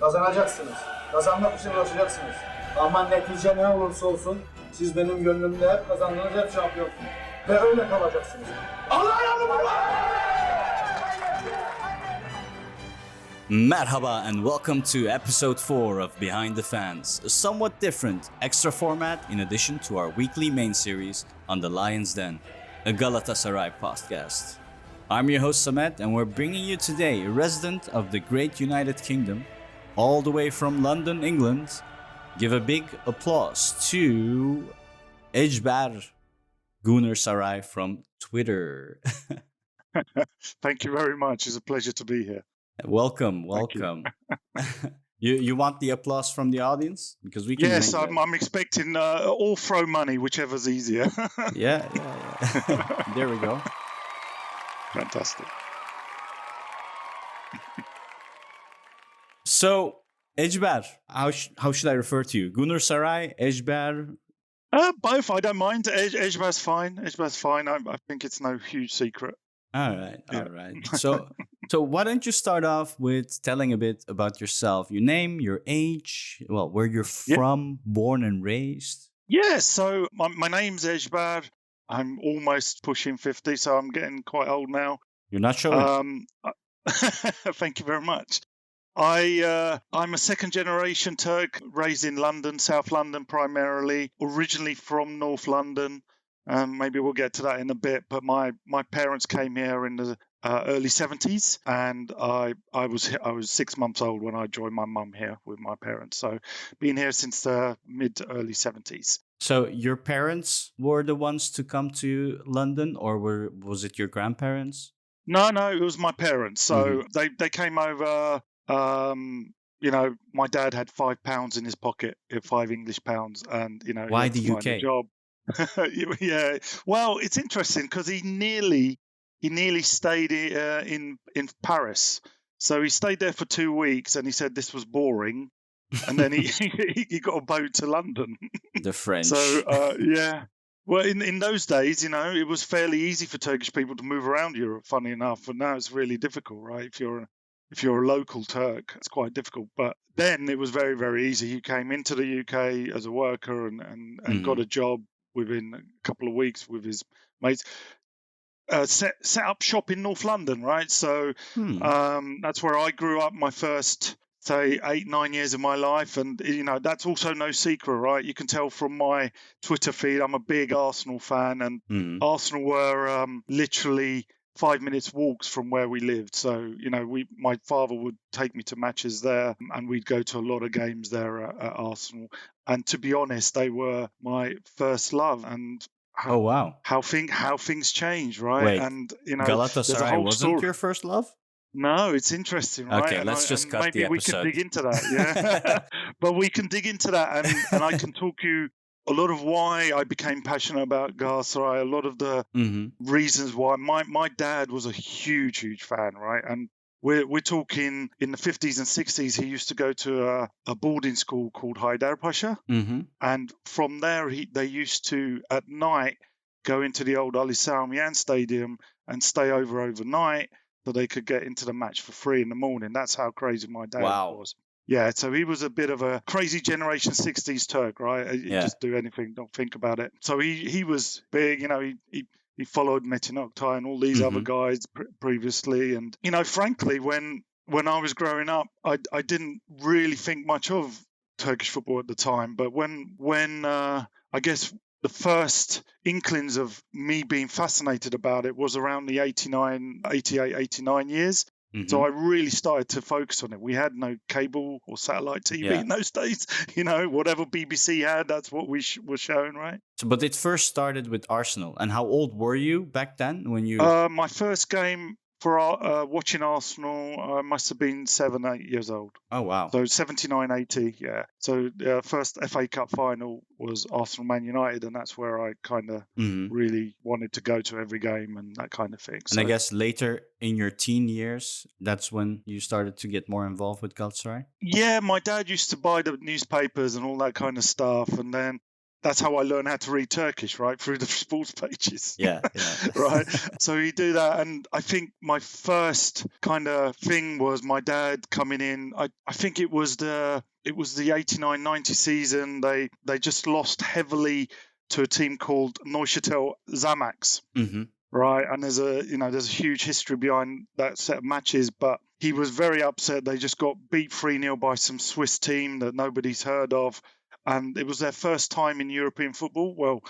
Kazanacaksınız. Kazanmak için uğraşacaksınız. Ama netice ne olursa olsun siz benim gönlümde hep kazandınız, hep şampiyonsunuz. Ve öyle kalacaksınız. Allah yardımcı! Merhaba and welcome to episode 4 of Behind the Fans, a somewhat different, extra format in addition to our weekly main series on the Lion's Den, a Galatasaray podcast. I'm your host Samet and we're bringing you today a resident of the great United Kingdom, all the way from London, England. Give a big applause to Ejber GoonerSaray from Twitter. Thank you very much. It's a pleasure to be here. Welcome. You want the applause from the audience? Because we can. Yes, I'm expecting all throw money, whichever's easier. Yeah. There we go. Fantastic. So, Ejber, how should I refer to you? GoonerSaray, Ejber? Both. I don't mind. Ejber's fine. Ejber's fine. I think it's no huge secret. All right. So why don't you start off with telling a bit about yourself? Your name, your age, well, where you're from, born and raised. Yeah, so my name's Ejber. I'm almost pushing 50, so I'm getting quite old now. You're not showing. Thank you very much. I'm a second generation Turk, raised in London, South London primarily, originally from North London. Maybe we'll get to that in a bit, but my parents came here in the early 70s, and I was 6 months old when I joined my mum here with my parents. So been here since the mid to early 70s. So your parents were the ones to come to London, or was it your grandparents? No, it was my parents. So they came over. My dad had £5 in his pocket, 5 English pounds, and why he had to the find a UK? job. Yeah. Well, it's interesting because he nearly stayed in Paris. So he stayed there for 2 weeks, and he said this was boring, and then he got a boat to London. The French. So yeah. Well, in those days, it was fairly easy for Turkish people to move around Europe. Funny enough, but now it's really difficult, right? If you're a local Turk, it's quite difficult. But then it was very, very easy. He came into the UK as a worker and got a job within a couple of weeks with his mates. Set up shop in North London, right? So that's where I grew up my first, say, 8-9 years of my life. And, that's also no secret, right? You can tell from my Twitter feed, I'm a big Arsenal fan. And Arsenal were literally 5 minutes walks from where we lived. So, my father would take me to matches there, and we'd go to a lot of games there at Arsenal. And to be honest, they were my first love. And how things change, right? Wait, and Galatasaray wasn't your first love? No, it's interesting, right? Okay, let's just cut the episode. Maybe we can dig into that, yeah. But we can dig into that, and I can talk you a lot of why I became passionate about Galatasaray, a lot of the reasons why. My dad was a huge fan, right? And we're talking in the 50s and 60s, he used to go to a boarding school called Haydarpaşa. And from there, they used to, at night, go into the old Ali Sami Yen Stadium and stay overnight so they could get into the match for free in the morning. That's how crazy my dad was. Yeah, so he was a bit of a crazy generation 60s Turk, right? You just do anything, don't think about it. So he was big, he followed Metin Oktay and all these other guys previously. And, frankly, when I was growing up, I didn't really think much of Turkish football at the time. But when I guess the first inklings of me being fascinated about it was around the 88, 89 years. So I really started to focus on it. We had no cable or satellite TV in those days. Whatever BBC had, that's what we were showing, right? But it first started with Arsenal. And how old were you back then when you... My first game for watching Arsenal, I must have been 7-8 years old. Oh, wow. So 79-80, yeah. So first FA Cup final was Arsenal Man United, and that's where I kind of really wanted to go to every game and that kind of thing. And I guess later in your teen years, that's when you started to get more involved with Galatasaray? Yeah, my dad used to buy the newspapers and all that kind of stuff. And then that's how I learned how to read Turkish, right? Through the sports pages. Yeah. Right. So you do that. And I think my first kind of thing was my dad coming in. I think it was the 89-90 season. They just lost heavily to a team called Neuchâtel Xamax. Mm-hmm. Right. And there's a huge history behind that set of matches, but he was very upset. They just got beat 3-0 by some Swiss team that nobody's heard of. And it was their first time in European football. Well,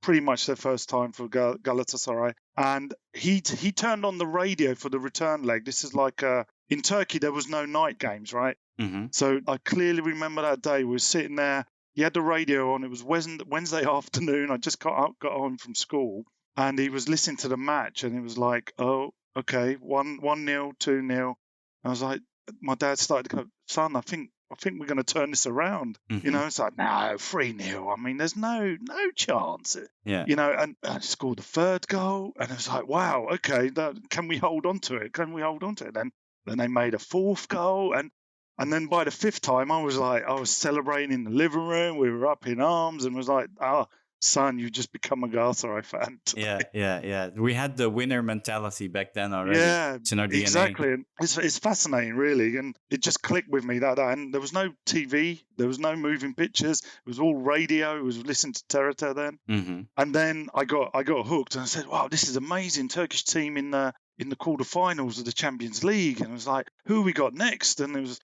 pretty much their first time for Galatasaray. And he turned on the radio for the return leg. This is like in Turkey, there was no night games, right? Mm-hmm. So I clearly remember that day. We were sitting there. He had the radio on. It was Wednesday afternoon. I just got home from school. And he was listening to the match. And it was like, oh, okay, 1-0, 2-0. I was like, my dad started to go, son, I think we're going to turn this around. Mm-hmm. You know, it's like, no, 3-0. I mean, there's no chance. Yeah. You know, and I scored the third goal. And it was like, wow, okay, can we hold on to it? Can we hold on to it? Then they made a fourth goal. And then by the fifth time, I was celebrating in the living room. We were up in arms and was like, son, you just become a Galatasaray fan today. Yeah. We had the winner mentality back then already. Yeah, it's in our DNA. exactly. And it's fascinating, really. And it just clicked with me that. And there was no TV. There was no moving pictures. It was all radio. It was listening to Terete then. Mm-hmm. And then I got hooked and I said, wow, this is amazing. Turkish team in the quarterfinals of the Champions League. And I was like, who we got next? And it was,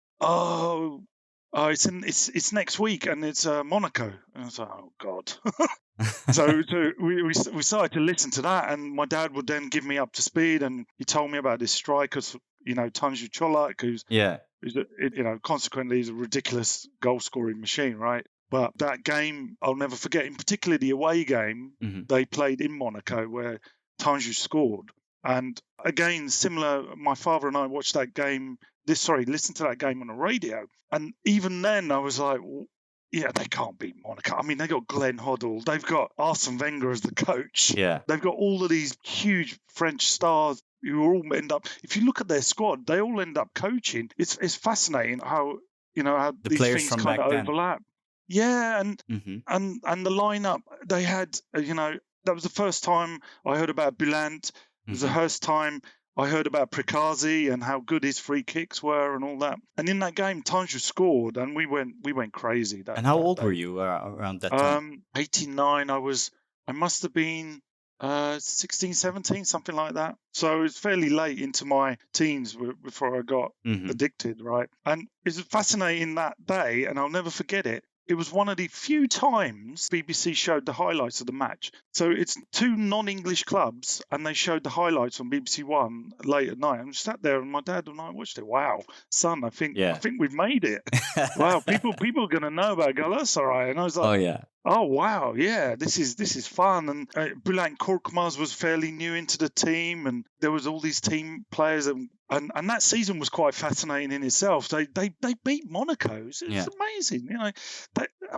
it's next week and it's Monaco. And I was like, oh God. So we started to listen to that, and my dad would then give me up to speed, and he told me about this striker, Tanju Çolak, who's consequently he's a ridiculous goal scoring machine, right? But that game I'll never forget. In particular, the away game they played in Monaco where Tanju scored, and again similar. My father and I watched that game. Listened to that game on the radio, and even then I was like, yeah, they can't beat Monaco. I mean, they got Glenn Hoddle. They've got Arsene Wenger as the coach. Yeah. They've got all of these huge French stars who all end up, if you look at their squad, they all end up coaching. It's fascinating how the these players things from kind of back then. overlap. Yeah, and the lineup they had, that was the first time I heard about Bülent. It was the first time I heard about Prikazi and how good his free kicks were and all that. And in that game, Tanju scored, and we went crazy. And how old were you around that time? 89. I must have been 16, 17, something like that. So it was fairly late into my teens before I got addicted, right? And it was fascinating that day, and I'll never forget it. It was one of the few times BBC showed the highlights of the match. So it's two non-English clubs, and they showed the highlights on BBC One late at night. I just sat there, and my dad and I watched it. Wow, son, I think we've made it. Wow, people are going to know about Galatasaray. And I was like, oh wow, yeah, this is fun. And Bülent Korkmaz was fairly new into the team, and there was all these team players, and that season was quite fascinating in itself. They beat Monaco. It was amazing,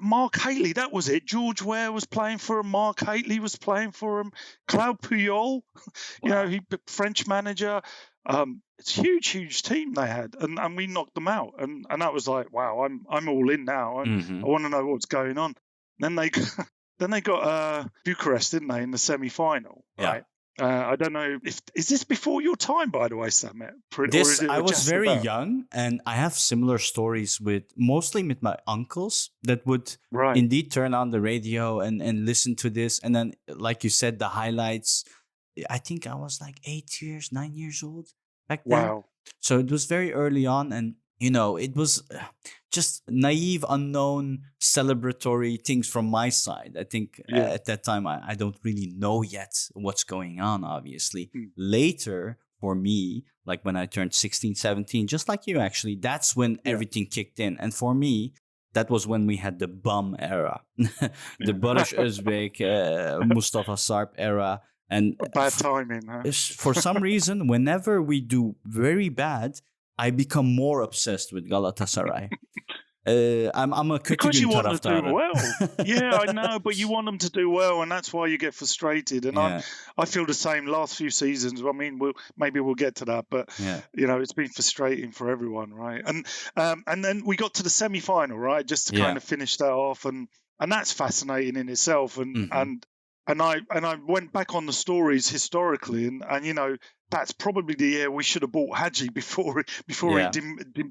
Mark Haitley, that was it. George Ware was playing for him. Mark Haitley was playing for him. Claude Puyol, he French manager. It's a huge team they had, and we knocked them out, and that was like, wow, I'm all in now. I want to know what's going on. Then they got Bucharest, didn't they, in the semi-final, right? I don't know is this before your time, by the way, Sam? I was very young, and I have similar stories mostly with my uncles that would indeed turn on the radio and listen to this. And then, like you said, the highlights. I think I was like 9 years old back then. Wow. So it was very early on, and it was just naive, unknown, celebratory things from my side. I think at that time, I don't really know yet what's going on, obviously. Later, for me, like when I turned 16, 17, just like you actually, that's when everything kicked in. And for me, that was when we had the bum era, the Barış Özbek, Mustafa Sarp era. And bad timing, huh? For some reason, whenever we do very bad, I become more obsessed with Galatasaray. I'm a because you want them to do taraftarı. well. Yeah, I know, but you want them to do well, and that's why you get frustrated. And I feel the same. Last few seasons, I mean, we'll get to that, but it's been frustrating for everyone, right? And then we got to the semi-final, right? Just to kind of finish that off, and and that's fascinating in itself. And Mhm. and I went back on the stories historically, and you know, that's probably the year we should have bought Hadji before he Yeah.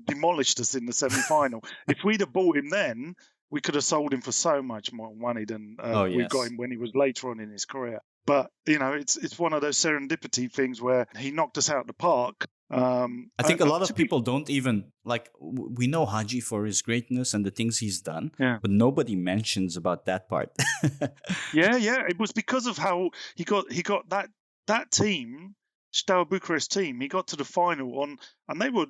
demolished us in the semi-final. If we'd have bought him then, we could have sold him for so much more money than Oh, we got yes. him when he was later on in his career. But you know, it's one of those serendipity things where he knocked us out of the park. I think a lot To of be people don't even like. We know Haji for his greatness and the things he's done, yeah. but nobody mentions about that part. Yeah, it was because of how he got that team, Steaua Bucharest team. He got to the final on, and they were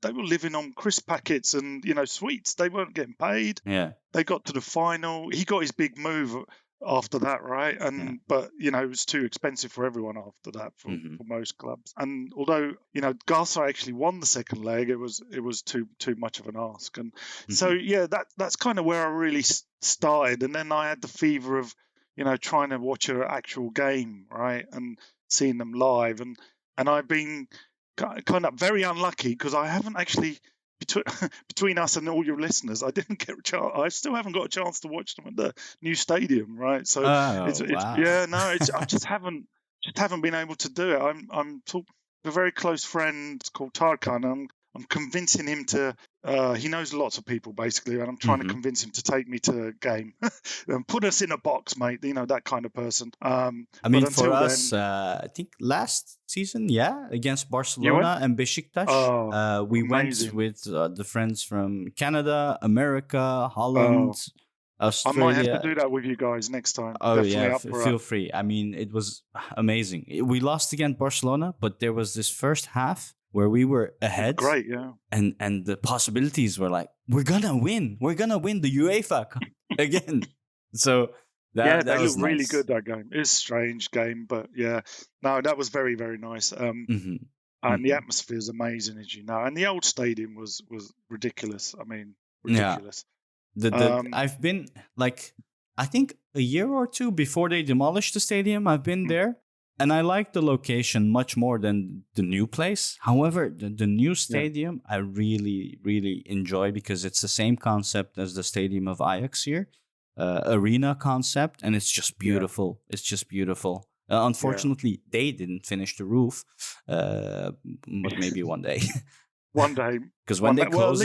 living on crisp packets and, you know, sweets. They weren't getting paid. Yeah. They got to the final. He got his big move after that, right? And but you know, it was too expensive for everyone after that for most clubs. And although, you know, Galatasaray actually won the second leg, it was too much of an ask. And so yeah, that's kind of where I really started. And then I had the fever of, you know, trying to watch an actual game, right, and seeing them live. And I've been kind of very unlucky because I haven't actually. Between us and all your listeners, I didn't get a chance. I still haven't got a chance to watch them at the new stadium, right? So Oh, it's wow. yeah, no, I just haven't been able to do it. I'm talking to a very close friend called Tarkan. I'm convincing him to. He knows lots of people basically, and I'm trying to convince him to take me to a game and put us in a box, mate. You know, that kind of person. I mean, for us, I think last season, against Barcelona and Besiktas, we amazing. went with the friends from Canada, America, Holland, Australia. I might have to do that with you guys next time. Oh, definitely yeah, up for feel free. I mean, it was amazing. We lost against Barcelona, but there was this first half where we were ahead. Great, yeah. And the possibilities were like, we're gonna win the UEFA Cup again. So that they was looked really nice. good, that game. It's a strange game, but yeah. No, that was very, very nice. And the atmosphere is amazing, as you know. And the old stadium was ridiculous. I mean, ridiculous. Yeah. I've been, like, I think a year or two before they demolished the stadium, I've been there. And I like the location much more than the new place. However, the new stadium, I really, really enjoy because it's the same concept as the stadium of Ajax here, arena concept, and it's just beautiful. Yeah. It's just beautiful. Unfortunately, they didn't finish the roof, but maybe one day. One day. Because when they close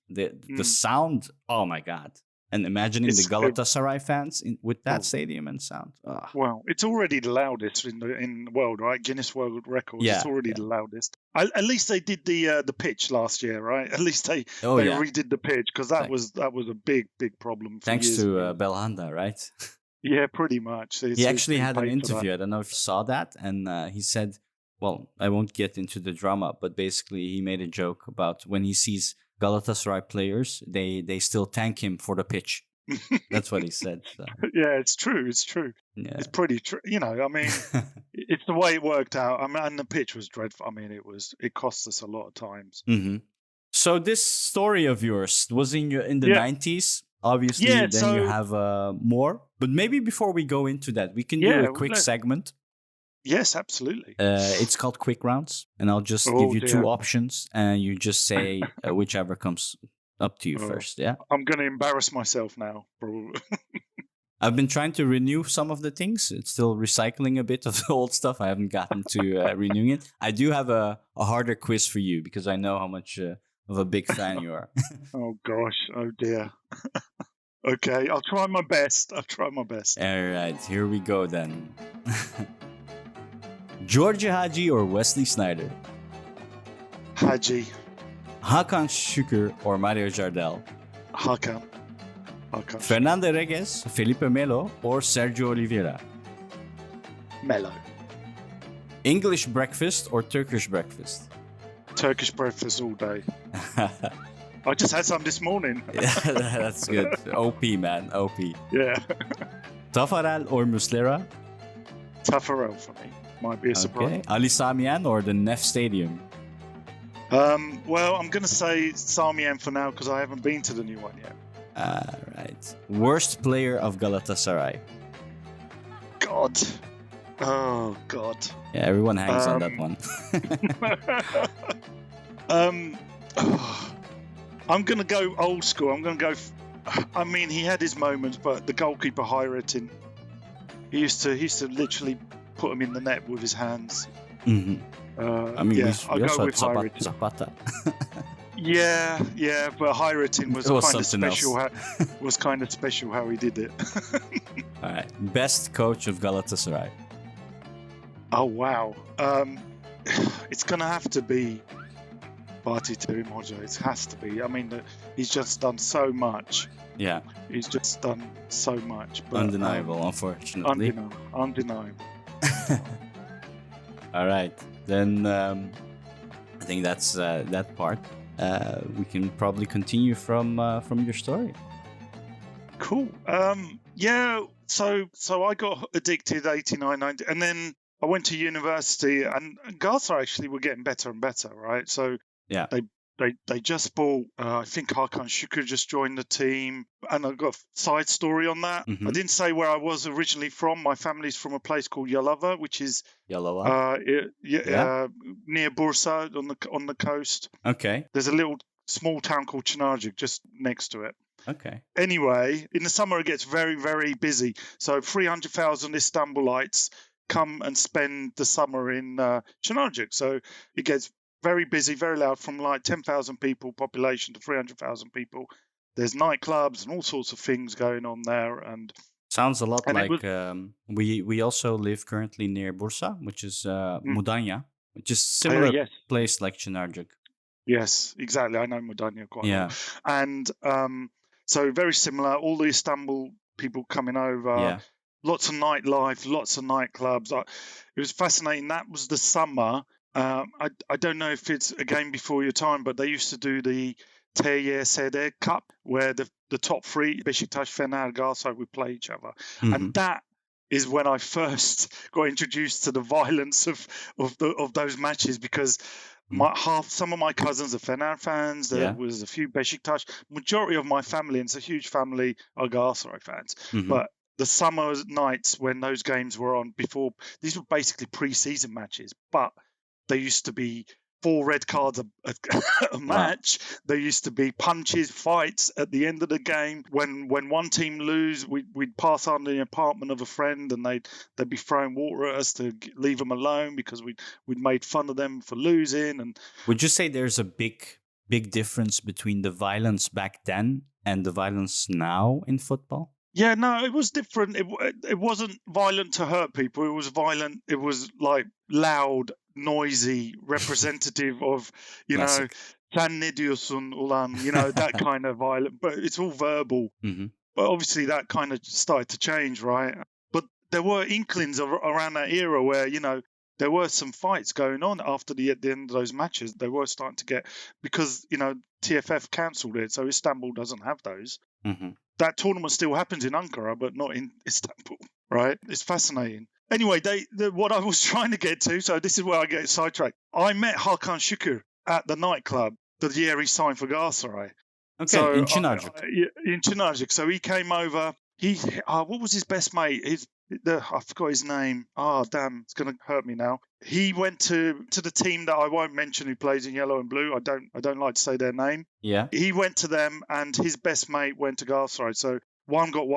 the sound, oh my God. And imagining the Galatasaray fans with that stadium and sound. Oh. Well, it's already the loudest in the world, right? Guinness World Records. Yeah, it's already the loudest. At least they did the pitch last year, right? At least they redid the pitch because that was a big problem. Thanks to Belhanda, right? Yeah, pretty much. He actually had an interview. I don't know if you saw that, and he said, "Well, I won't get into the drama, but basically, he made a joke about when he sees Galatasaray players, they still thank him for the pitch." That's what he said. So. Yeah, it's true. Yeah. It's pretty true. You know, I mean, it's the way it worked out. I mean, and the pitch was dreadful. I mean, it cost us a lot of times. So this story of yours was in the 90s. Obviously, then you have more. But maybe before we go into that, we can do a quick segment. Yes, absolutely. It's called Quick Rounds, and I'll just give you two options, and you just say whichever comes up to you first. Yeah, I'm going to embarrass myself now, probably. I've been trying to renew some of the things. It's still recycling a bit of the old stuff. I haven't gotten to renewing it. I do have a harder quiz for you because I know how much of a big fan you are. Oh gosh! Oh dear. Okay, I'll try my best. All right, here we go then. George Hadji or Wesley Sneijder? Hadji. Hakan Sukur or Mario Jardel? Hakan. Fernando Regues, Felipe Melo or Sergio Oliveira? Melo. English breakfast or Turkish breakfast? Turkish breakfast all day. I just had some this morning. Yeah, that's good. OP, man. OP. Yeah. Tafarel or Muslera? Tafarel for me. Might be a surprise. Okay. Ali Samian or the Nef Stadium? Well, I'm going to say Samian for now because I haven't been to the new one yet. Right. Worst player of Galatasaray? God. Oh, God. Yeah, everyone hangs on that one. I'm going to go old school. I'm going to go I mean, he had his moments, but the goalkeeper Hayrettin, he used to literally put him in the net with his hands. I mean, yeah, we I'll also go had with Hayrettin. Zapata. Yeah, but Hayrettin was It was kind of something special. else. Was kind of special how he did it. All right, best coach of Galatasaray. Oh wow, it's gonna have to be Fatih Terim Hoca. It has to be. I mean, he's just done so much. Yeah, He's just done so much. But, undeniable, unfortunately. Undeniable. All right, then I think that's that part. We can probably continue from your story. Cool. Yeah. So I got addicted 89, 90, and then I went to university, and Galatasaray actually were getting better and better, right? So Yeah. They just bought, I think Hakan Sukur just joined the team, and I've got a side story on that. Mhm. I didn't say where I was originally from. My family's from a place called Yalova, which is Yalova. near Bursa on the coast. Okay. There's a little small town called Çınarcık just next to it. Okay. Anyway, in the summer it gets very, very busy. So 300,000 Istanbulites come and spend the summer in Çınarcık. So it gets very busy, very loud, from like 10,000 people population to 300,000 people. There's nightclubs and all sorts of things going on there. And sounds a lot and like we also live currently near Bursa, which is Mudanya, which is similar yes. place like Çınarcık. Yes, exactly. I know Mudanya quite Yeah. well. And so very similar. All the Istanbul people coming over. Yeah. Lots of nightlife, lots of nightclubs. It was fascinating. That was the summer. I don't know if it's a game before your time, but they used to do the TYSD Cup, where the top three, Beşiktaş, Fener, Galatasaray, would play each other. Mhm. And that is when I first got introduced to the violence of those matches, because some of my cousins are Fener fans. There was a few Beşiktaş. Majority of my family, and it's a huge family, are Galatasaray fans. Mhm. But the summer nights when those games were on, before, these were basically pre-season matches, but there used to be 4 red cards a match. There used to be punches, fights at the end of the game. When one team lose, we'd pass under the apartment of a friend, and they'd be throwing water at us to leave them alone because we'd made fun of them for losing. And would you say there's a big difference between the violence back then and the violence now in football? yeah, no, it was different. It wasn't violent to hurt people. It was violent. It was like loud, noisy, representative of, Classic. sen ne diyorsun ulan, that kind of violent. But it's all verbal. Mm-hmm. But obviously that kind of started to change, right? But there were inklings around that era where, there were some fights going on after the end of those matches. They were starting to get, because, TFF cancelled it, so Istanbul doesn't have those. Mm-hmm. That tournament still happens in Ankara, but not in Istanbul, right? It's fascinating. Anyway, what I was trying to get to, so this is where I get sidetracked. I met Hakan Sukur at the nightclub the year he signed for Galatasaray. Okay, So, in Çınarcık. In Çınarcık. So he came over. What was his best mate? I forgot his name. Oh, damn, it's going to hurt me now. He went to the team that I won't mention, who plays in yellow and blue. I don't like to say their name. Yeah. He went to them, and his best mate went to Galatasaray. So one got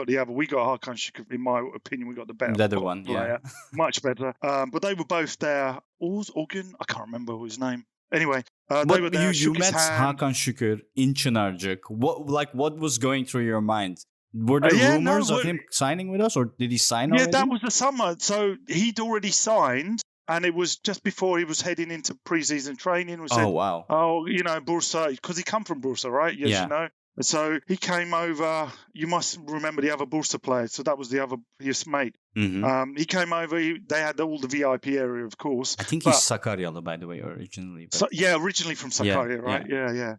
the other. We got Hakan Sukur. In my opinion, we got the better other one, player. yeah. Much better. But they were both there. Orgun? I can't remember his name. Anyway, they But were there. you shook his met hand. Hakan Sukur in Çınarcık. What was going through your mind? Were there rumors of him signing with us, or did he sign already? Yeah, that was the summer. So he'd already signed, and it was just before he was heading into pre-season training. Wow. Oh, Bursa, because he come from Bursa, right? Yes, Yeah. And so he came over. You must remember the other Bursa player. So that was his mate. Mm-hmm. He came over. They had all the VIP area, of course. I think he's Sakaryalı, by the way, originally. But... So, originally from Sakarya, right? Yeah.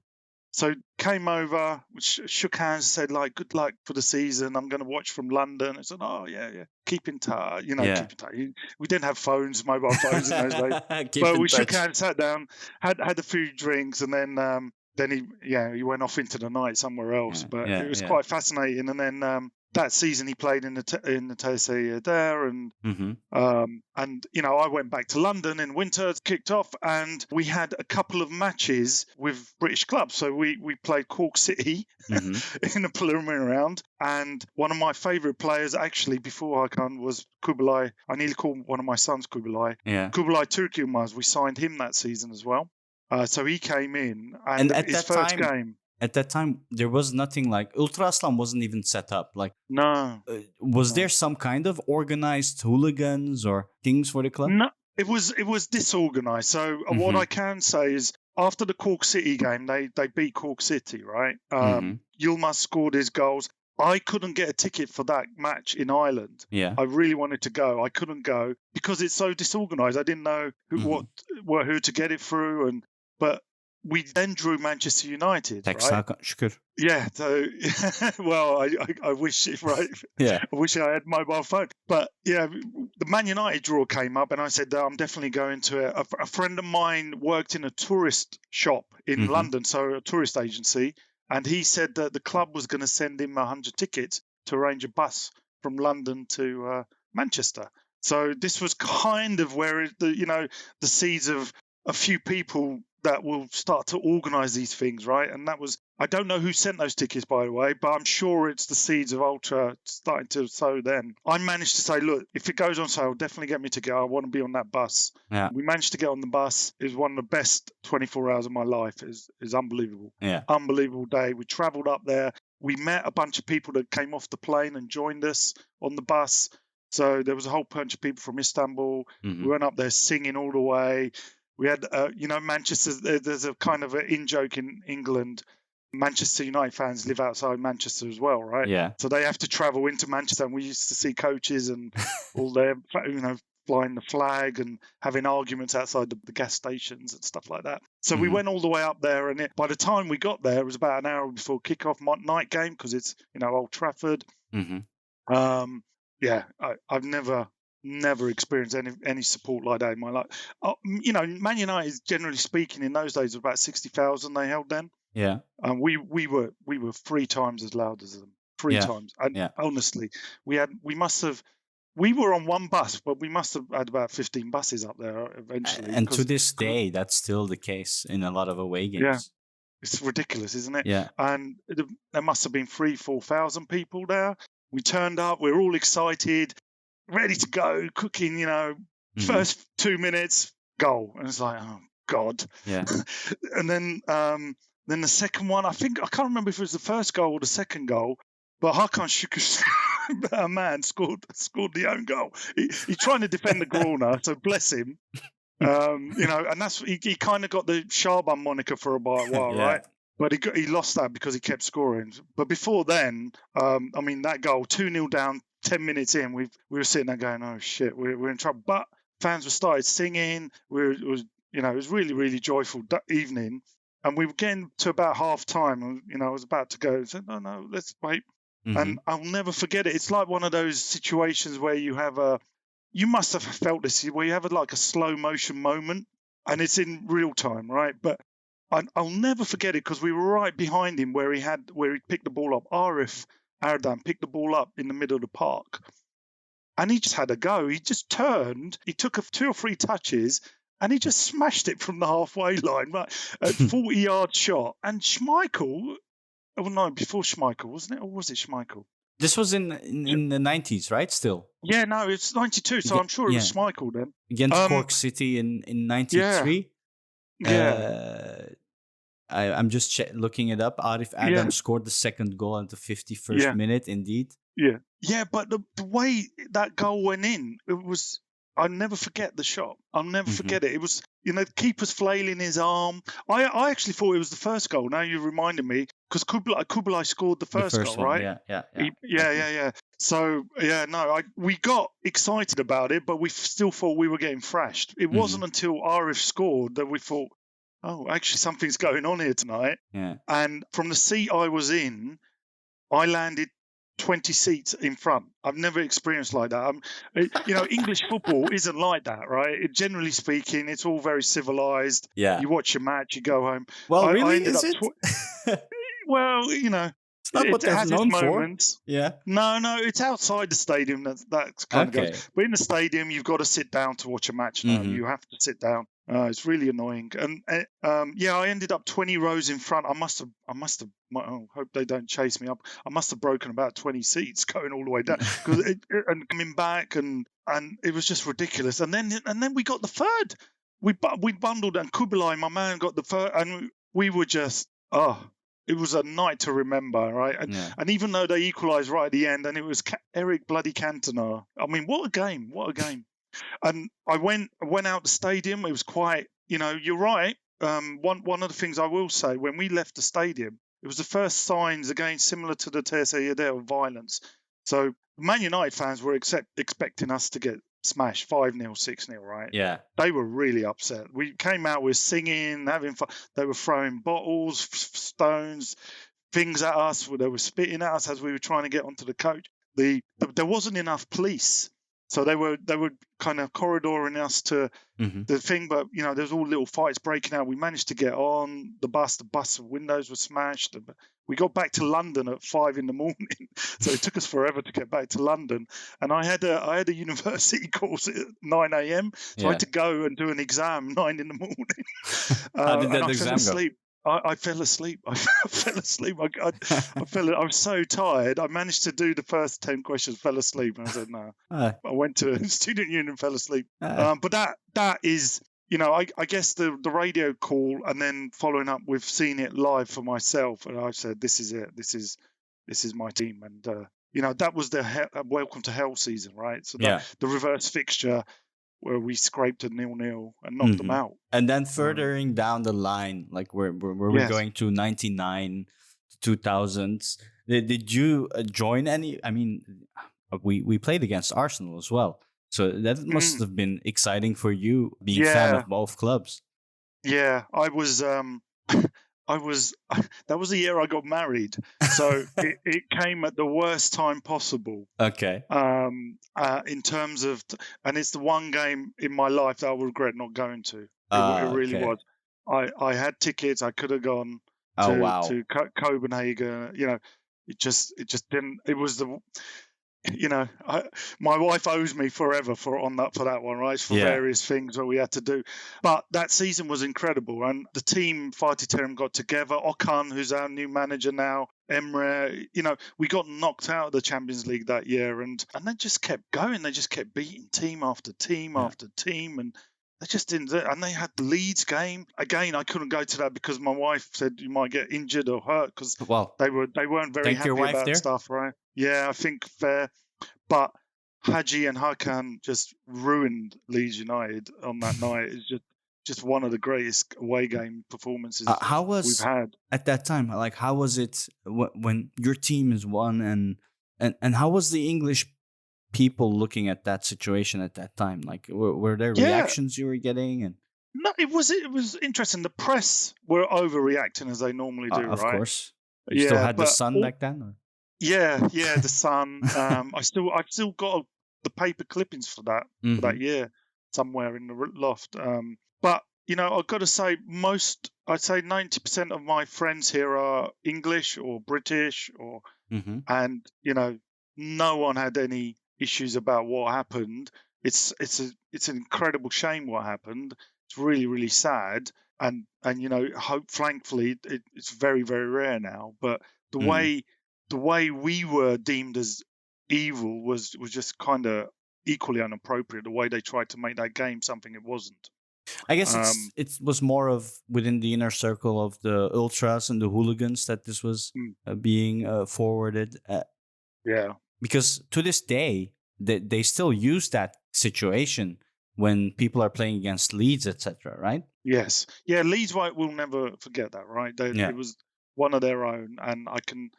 So came over, shook hands, said like, "Good luck for the season. I'm going to watch from London." I said, "Oh yeah, keep in touch." Keep in touch. We didn't have mobile phones in those days, but we shook hands, sat down, had a few drinks, and then he went off into the night somewhere else. But it was quite fascinating. And then that season he played in the TSA there, and I went back to London in winter, it kicked off, and we had a couple of matches with British clubs. So we played Cork City in a preliminary round, and one of my favourite players actually before Hakan was Kubilay. I nearly called one of my sons Kubilay. Yeah. Kubilay Turkilmaz. We signed him that season as well. So he came in, and at his that first time, game. At that time, there was nothing like Ultra Aslan wasn't even set up. Like, No. Was there some kind of organized hooligans or things for the club? No, it was disorganized. So what I can say is, after the Cork City game, they beat Cork City, right? Yilmaz scored his goals. I couldn't get a ticket for that match in Ireland. Yeah. I really wanted to go. I couldn't go because it's so disorganized. I didn't know who to get it through, but we then drew Manchester United, right? Hakan Sukur. Yeah, so, well, I wish it, right? Yeah. I wish I had mobile phone. But, yeah, the Man United draw came up, and I said, I'm definitely going to it. A friend of mine worked in a tourist shop in London, so a tourist agency, and he said that the club was going to send him 100 tickets to arrange a bus from London to Manchester. So this was kind of where, the seeds of a few people that will start to organise these things, right? And that was, I don't know who sent those tickets, by the way, but I'm sure it's the seeds of Ultra starting to sow then. I managed to say, look, if it goes on sale, definitely get me a ticket. I want to be on that bus. Yeah. We managed to get on the bus. It was one of the best 24 hours of my life. It's unbelievable. Yeah. Unbelievable day. We travelled up there. We met a bunch of people that came off the plane and joined us on the bus. So there was a whole bunch of people from Istanbul. We went up there singing all the way. We had, Manchester, there's a kind of an in-joke in England. Manchester United fans live outside Manchester as well, right? Yeah. So they have to travel into Manchester, and we used to see coaches and all there, flying the flag and having arguments outside the gas stations and stuff like that. So we went all the way up there, and by the time we got there, it was about an hour before kickoff, night game, because it's, Old Trafford. I've never experienced any support like that in my life. Man United, generally speaking, in those days, was about 60,000 they held then. Yeah. And we were 3 times as loud as them. 3 times. And honestly, we were on one bus, but we must have had about 15 buses up there eventually. And to this day, that's still the case in a lot of away games. Yeah. It's ridiculous, isn't it? Yeah. And there must have been 4,000 people there. We turned up, we were all excited, ready to go, cooking, first 2 minutes, goal. And it's like, oh, God. Yeah. And then the second one, I can't remember if it was the first goal or the second goal, but Hakan Sukur, a man, scored the own goal. He's trying to defend the corner, so bless him. And that's he kind of got the Shaban moniker for a while, right? But he lost that because he kept scoring. But before then, that goal, 2-0 down, 10 minutes in, we were sitting there going, oh shit, we're in trouble. But fans were started singing. It was really, really joyful evening. And we were getting to about half time, and I was about to go. I said, no, let's wait. And I'll never forget it. It's like one of those situations where you must have felt this, where you have a slow motion moment, and it's in real time, right? But I'll never forget it because we were right behind him where he picked the ball up. Arif Erdem picked the ball up in the middle of the park, and he just had a go. He just turned, he took 2 or 3 touches, and he just smashed it from the halfway line, right? A 40-yard shot. And Schmeichel, before Schmeichel, wasn't it? Or was it Schmeichel? This was in the 90s, right? Still? Yeah, no, it's 92, so I'm sure it was Schmeichel then. Against Cork City in 93? Yeah. I'm just looking it up. Arif Erdem scored the second goal at the 51st minute, indeed. Yeah, but the way that goal went in, it was... I'll never forget the shot. I'll never forget it. It was, the keeper's flailing his arm. I actually thought it was the first goal. Now you reminded me, because Kubilay scored the first goal, one, right? Yeah. So, we got excited about it, but we still thought we were getting thrashed. It wasn't until Arif scored that we thought, oh, actually something's going on here tonight. Yeah. And from the seat I was in, I landed 20 seats in front. I've never experienced like that. English football isn't like that, right? Generally speaking, it's all very civilized. Yeah. You watch your match, you go home. Well, really, is it? Well, It's not what it they're has its known for. moments. Yeah. No, it's outside the stadium that's kind of Okay. goes. But in the stadium, you've got to sit down to watch a match now. Mhm. You have to sit down. It's really annoying. And I ended up 20 rows in front. I must have. Hope they don't chase me up. I must have broken about 20 seats going all the way down and coming back, and it was just ridiculous. And then we got the third. We bundled, and Kubilai, my man, got the third, and we were just it was a night to remember, right? And even though they equalised right at the end, and it was Eric bloody Cantona. I mean, what a game! What a game! And I went out the stadium. It was quite, you're right. One of the things I will say, when we left the stadium, it was the first signs, again, similar to the TSA of violence. So Man United fans were expecting us to get smashed 5-0, 6-0, right? Yeah. They were really upset. We came out with singing, having fun. They were throwing bottles, stones, things at us. They were spitting at us as we were trying to get onto the coach. There wasn't enough police. So they were kind of corridoring us to the thing, but there was all little fights breaking out. We managed to get on the bus. The bus windows were smashed. We got back to London at 5 a.m, so it took us forever to get back to London. And I had a university course at 9 a.m, so I had to go and do an exam 9 a.m. How did that and I exam fell asleep. I fell asleep. I fell asleep. I was so tired. I managed to do the first 10 questions, fell asleep, and I said no. I went to student union, fell asleep. But that is, I guess the radio call, and then following up with seeing it live for myself, and I said, this is it. This is my team, and that was the welcome to hell season, right? So the reverse fixture, where we scraped a 0-0 and knocked them out. And then furthering down the line, like where we're going to 99, 2000s, did you join any? I mean, we played against Arsenal as well. So that must have been exciting for you, being a fan of both clubs. Yeah, I was... that was the year I got married, so it came at the worst time possible. Okay. In terms of, and it's the one game in my life that I would regret not going to. It really was. I had tickets. I could have gone to Copenhagen. It just didn't. It was my wife owes me forever for that one, right? For various things that we had to do. But that season was incredible, and the team, Fatih Terim, got together. Okan, who's our new manager now, Emre, we got knocked out of the Champions League that year, and they just kept going. They just kept beating team after team after team, and they just didn't. And they had the Leeds game. Again, I couldn't go to that because my wife said you might get injured or hurt, because they weren't very happy about stuff, right? Yeah, I think fair. But Haji and Hakan just ruined Leeds United on that night. It's just one of the greatest away game performances we've had at that time. Like, how was it when your team is won, and how was the English people looking at that situation at that time? Like, were there reactions you were getting? And no, it was interesting. The press were overreacting, as they normally do, of right? Of course. You still had the Sun back then? Or? Yeah, the Sun. I've still got the paper clippings for that year somewhere in the loft. But I've got to say, I'd say 90% of my friends here are English or British, and no one had any issues about what happened. It's an incredible shame what happened. It's really, really sad, and thankfully it's very, very rare now. But the way we were deemed as evil was just kind of equally inappropriate. The way they tried to make that game something it wasn't. I guess it was more of within the inner circle of the ultras and the hooligans that this was being forwarded. Because to this day, they still use that situation when people are playing against Leeds, etc. Right? Yes. Yeah. Leeds will never forget that. Right? It was one of their own, and I can.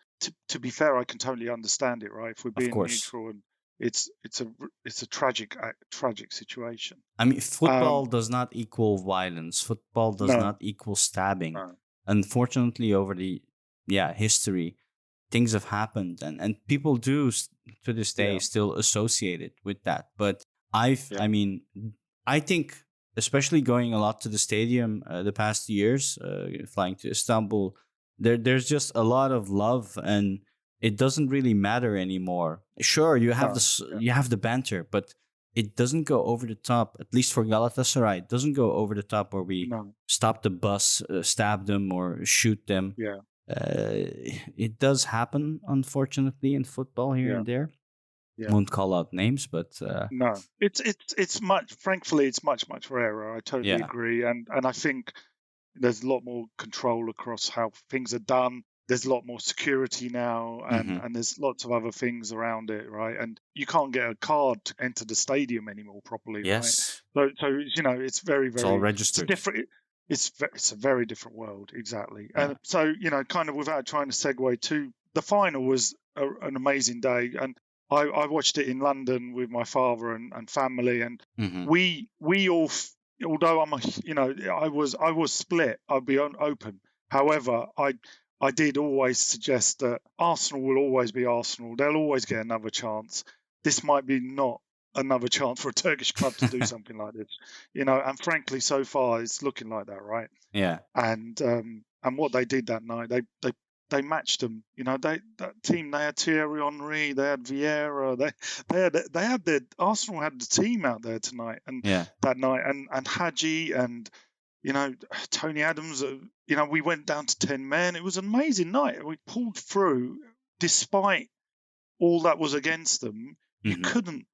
To be fair, I can totally understand it, right? If we're being neutral, and it's a tragic situation. I mean, football does not equal violence. Football does not equal stabbing. No. Unfortunately, over the history, things have happened, and people do to this day still associate it with that. But I think, especially going a lot to the stadium the past years, flying to Istanbul, There's just a lot of love, and it doesn't really matter anymore. Sure, you have you have the banter, but it doesn't go over the top. At least for Galatasaray, it doesn't go over the top where we stop the bus, stab them, or shoot them. Yeah. It does happen, unfortunately, in football here and there. Yeah. Won't call out names, but no, it's much. Frankly, it's much rarer. I totally agree, and I think there's a lot more control across how things are done. There's a lot more security now, and there's lots of other things around it, right? And you can't get a card to enter the stadium anymore properly, yes. right? So it's very, very. It's all registered. It's different. It's a very different world, exactly. Yeah. And so kind of without trying to segue to the final was an amazing day, and I watched it in London with my father and family, and we all. Although I was split. I'll be open. However, I did always suggest that Arsenal will always be Arsenal. They'll always get another chance. This might be not another chance for a Turkish club to do something like this, And frankly, so far it's looking like that, right? Yeah. And what they did that night, they matched them. That team. They had Thierry Henry, they had Vieira, they had Arsenal had the team out there tonight and that night, and Hadji and Tony Adams. We went down to 10 men. It was an amazing night. We pulled through despite all that was against them. You couldn't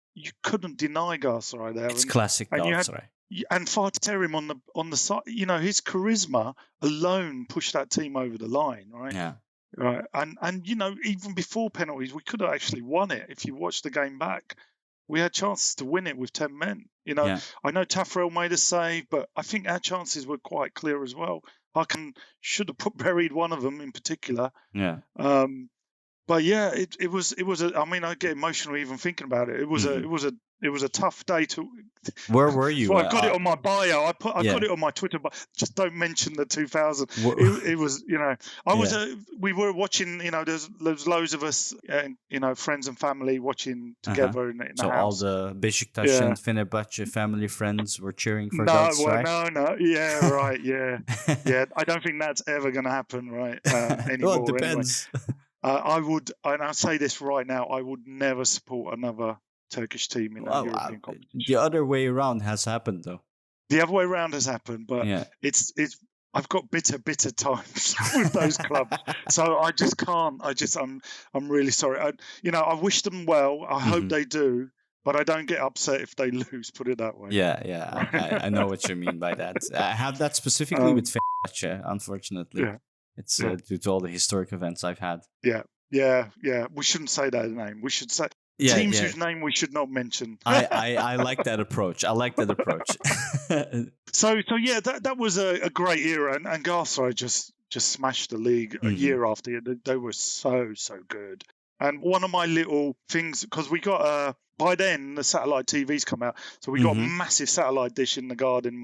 deny Galatasaray there. It's classic Galatasaray. And Fatih Terim on the side, his charisma alone pushed that team over the line, right? Yeah. Right. And even before penalties, we could have actually won it. If you watch the game back, we had chances to win it with 10 men. I know Tafarel made a save, but I think our chances were quite clear as well. Hakan should have buried one of them in particular. Yeah. But yeah, it was. I get emotional even thinking about it. It was a tough day to. Where were you? Well, I've got it on my bio. I put it on my Twitter, but just don't mention the 2000. It was, we were watching. There's loads of us, friends and family watching together in the so house. So all the Beşiktaş and Fenerbahçe family friends were cheering for Galatasaray. No, yeah, right, yeah. I don't think that's ever going to happen, right? Anymore. Well, it depends. Anyway. I would, and I'll say this right now, I would never support another Turkish team in a European competition. The other way around has happened, though. The other way around has happened, but it's. I've got bitter times with those clubs, so I just can't. I'm really sorry. I wish them well. I hope they do, but I don't get upset if they lose. Put it that way. Yeah. I know what you mean by that. I have that specifically with Fenerbahçe, unfortunately. Yeah. It's due to all the historic events I've had. Yeah. We shouldn't say that name. We should say teams whose name we should not mention. I like that approach. So yeah, that was a great era, and Galatasaray just smashed the league a year after year. They were so good. And one of my little things, because we got by then the satellite TVs come out, so we got a massive satellite dish in the garden.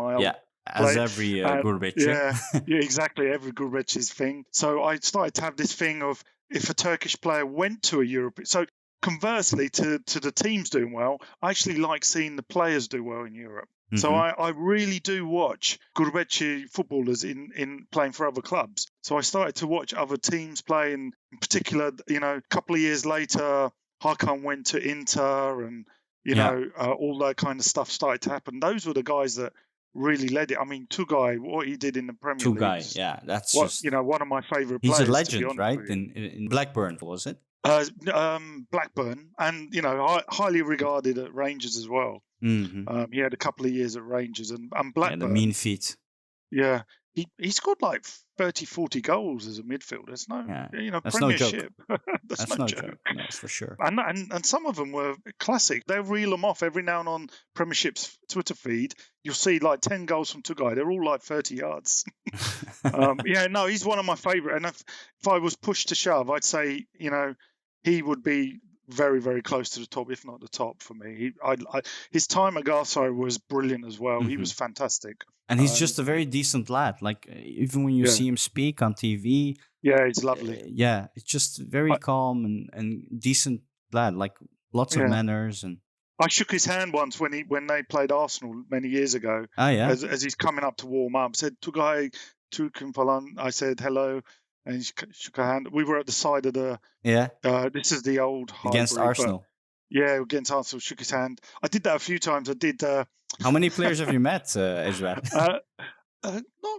As every gurbetçi. Yeah, exactly. Every gurbetçi's thing. So I started to have this thing of if a Turkish player went to a European. So conversely to the teams doing well, I actually like seeing the players do well in Europe. So I really do watch gurbetçi footballers in playing for other clubs. So I started to watch other teams play. In particular, a couple of years later, Hakan went to Inter, and all that kind of stuff started to happen. Those were the guys that really led it. I mean, Tugay, what he did in the Premier League. That's just one of my favourite players. He's a legend, right? In Blackburn, was it? Blackburn, and highly regarded at Rangers as well. He had a couple of years at Rangers and Blackburn. The mean feat. Yeah, he scored like 30, 40 goals as a midfielder. It's that's Premiership. No joke. That's no joke. No, for sure. And some of them were classic. They'll reel them off every now and on Premiership's Twitter feed. You'll see like 10 goals from Tugay. They're all like 30 yards. He's one of my favourite. And if I was pushed to shove, I'd say, he would be very, very close to the top, if not the top for me. His time at Galatasaray was brilliant as well. He was fantastic. And he's just a very decent lad. Like, even when you see him speak on TV. Yeah, he's lovely. It's just very calm and decent lad. Like, lots of manners. And I shook his hand once when they played Arsenal many years ago. Oh, yeah. As he's coming up to warm up. Said, Tugay, Türk'üm falan. I said, hello. and he shook our hand. We were at the side of the. Yeah. This is the old Against Highbury, Arsenal. Yeah, against Arsenal, shook his hand. I did that a few times. I did. How many players have you met, Ejber?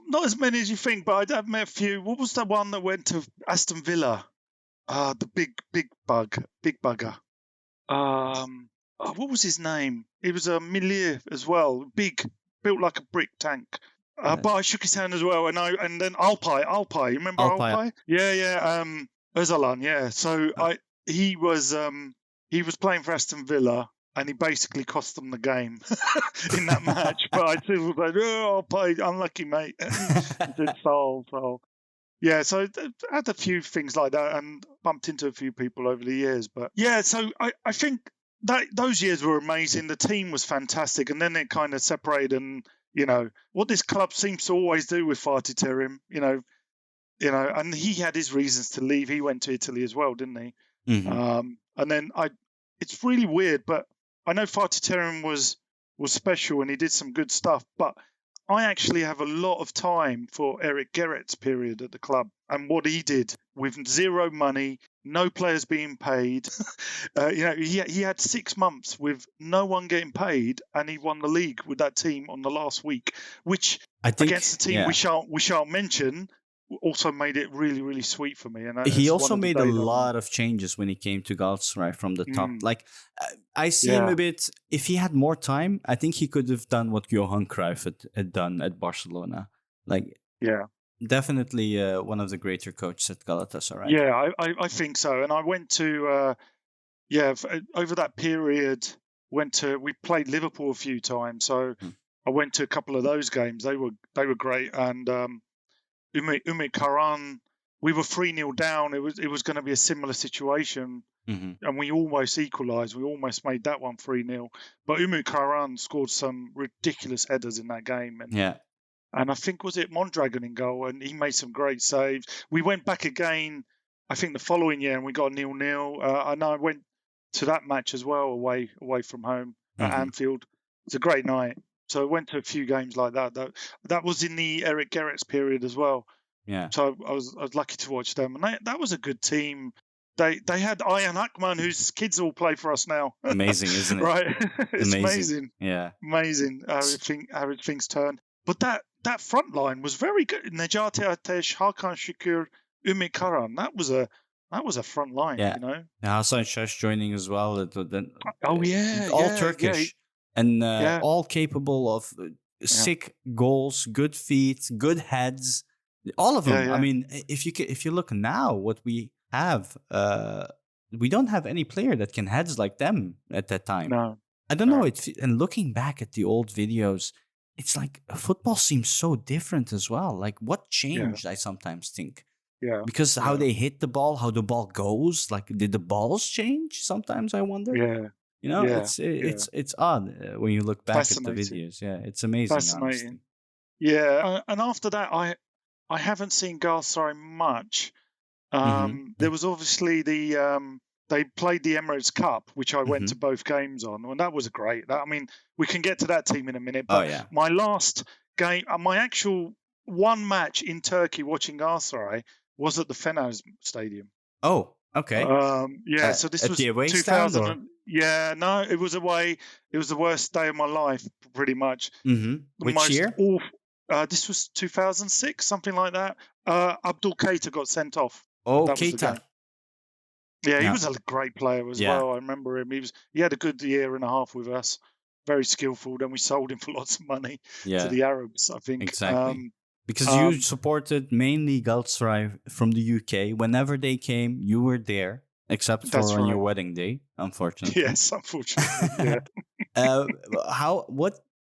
Not as many as you think, but I've met a few. What was the one that went to Aston Villa? The big bugger. What was his name? He was a milieu as well, big, built like a brick tank. But I shook his hand as well, and then Alpay. You remember Alpay? Yeah. Özalan, yeah. So he was playing for Aston Villa, and he basically cost them the game in that match. But I still was like, Alpay, unlucky mate. He said, so. Yeah, so I had a few things like that and bumped into a few people over the years. But yeah, so I think that those years were amazing. The team was fantastic, and then it kind of separated. And what this club seems to always do with Fatih Terim, and he had his reasons to leave. He went to Italy as well, didn't he? Mm-hmm. And then it's really weird, but I know Fatih Terim was special and he did some good stuff, but I actually have a lot of time for Eric Gerrard's period at the club and what he did with zero money, no players being paid. He had 6 months with no one getting paid, and he won the league with that team on the last week, which I think, against the team we shan't mention, also made it really, really sweet for me. And he also made a lot of changes when he came to Galatasaray from the top. Like, I see him a bit. If he had more time, I think he could have done what Johan Cruyff had done at Barcelona. Like, definitely one of the greater coaches at Galatasaray. Yeah, I think so. And I went to over that period. We played Liverpool a few times, so I went to a couple of those games. They were great. And Umit Karan, we were 3-0 down. It was going to be a similar situation, and we almost equalised. We almost made that one 3-0. But Umit Karan scored some ridiculous headers in that game. And I think, was it Mondragon in goal? And he made some great saves. We went back again, I think, the following year, and we got 0-0. I know I went to that match as well, away from home at Anfield. It's a great night. So I went to a few games like that. That was in the Eric Gerrard's period as well. Yeah. So I was lucky to watch them, and that was a good team. They had Ayhan Akman, whose kids all play for us now. Amazing, isn't it? Right, it's amazing. Yeah, amazing how things turn. But that front line was very good. Necati Ateş, Hakan Sukur, Umit Karan. That was a front line. Yeah. Hasan Şaş joining as well. All Turkish. Yeah. And all capable of sick goals, good feet, good heads, all of them. I mean, if you look now, what we have, we don't have any player that can heads like them at that time. No, I don't know. And looking back at the old videos, it's like football seems so different as well. Like, what changed? I sometimes think. Yeah. Because how they hit the ball, how the ball goes. Like, did the balls change? Sometimes I wonder. Yeah. It's odd when you look back at the videos. Yeah, it's amazing. Fascinating. Honestly. Yeah, and after that, I haven't seen Galatasaray much. There was obviously they played the Emirates Cup, which I went to both games on, and that was great. I mean, we can get to that team in a minute. But my last game, my actual one match in Turkey watching Galatasaray was at the Fener Stadium. Oh. Okay. So this was the away 2000. Yeah, no, it was away. It was the worst day of my life, pretty much. Which year? This was 2006, something like that. Abdul Keita got sent off. Oh, Keita. Yeah, he was a great player as well. I remember him. He had a good year and a half with us. Very skillful. Then we sold him for lots of money to the Arabs, I think. Exactly. Because you supported mainly Galatasaray from the UK. Whenever they came, you were there, except for on your wedding day, unfortunately. Yes, unfortunately. Yeah.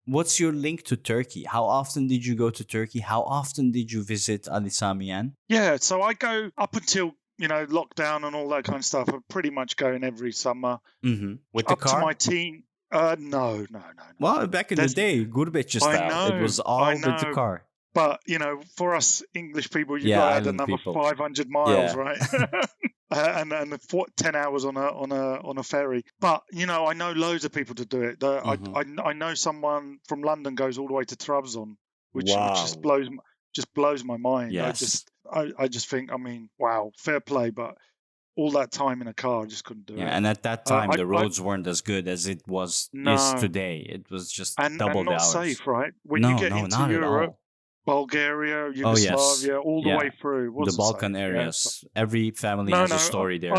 What's your link to Turkey? How often did you go to Turkey? How often did you visit Ali Sami Yen? Yeah, so I go up until lockdown and all that kind of stuff. I'm pretty much going every summer. With the car? To my team. No. Well, back in the day, Gurbetçi style, it was all with the car. But, for us English people, you've got to add another 500 miles, right? and 10 hours on a ferry. But, I know loads of people to do it. I know someone from London goes all the way to Trabzon, which just blows my mind. Yes. I just think, I mean, wow, fair play, but all that time in a car, I just couldn't do it. And at that time, the roads weren't as good as it is No. today. It was just and double the not hours. safe, right? When No, you get no, into not at Europe, all. Bulgaria, Oh, yes. Yugoslavia, all the Yeah. way through, The wasn't Balkan safe. areas. Every family has a story there.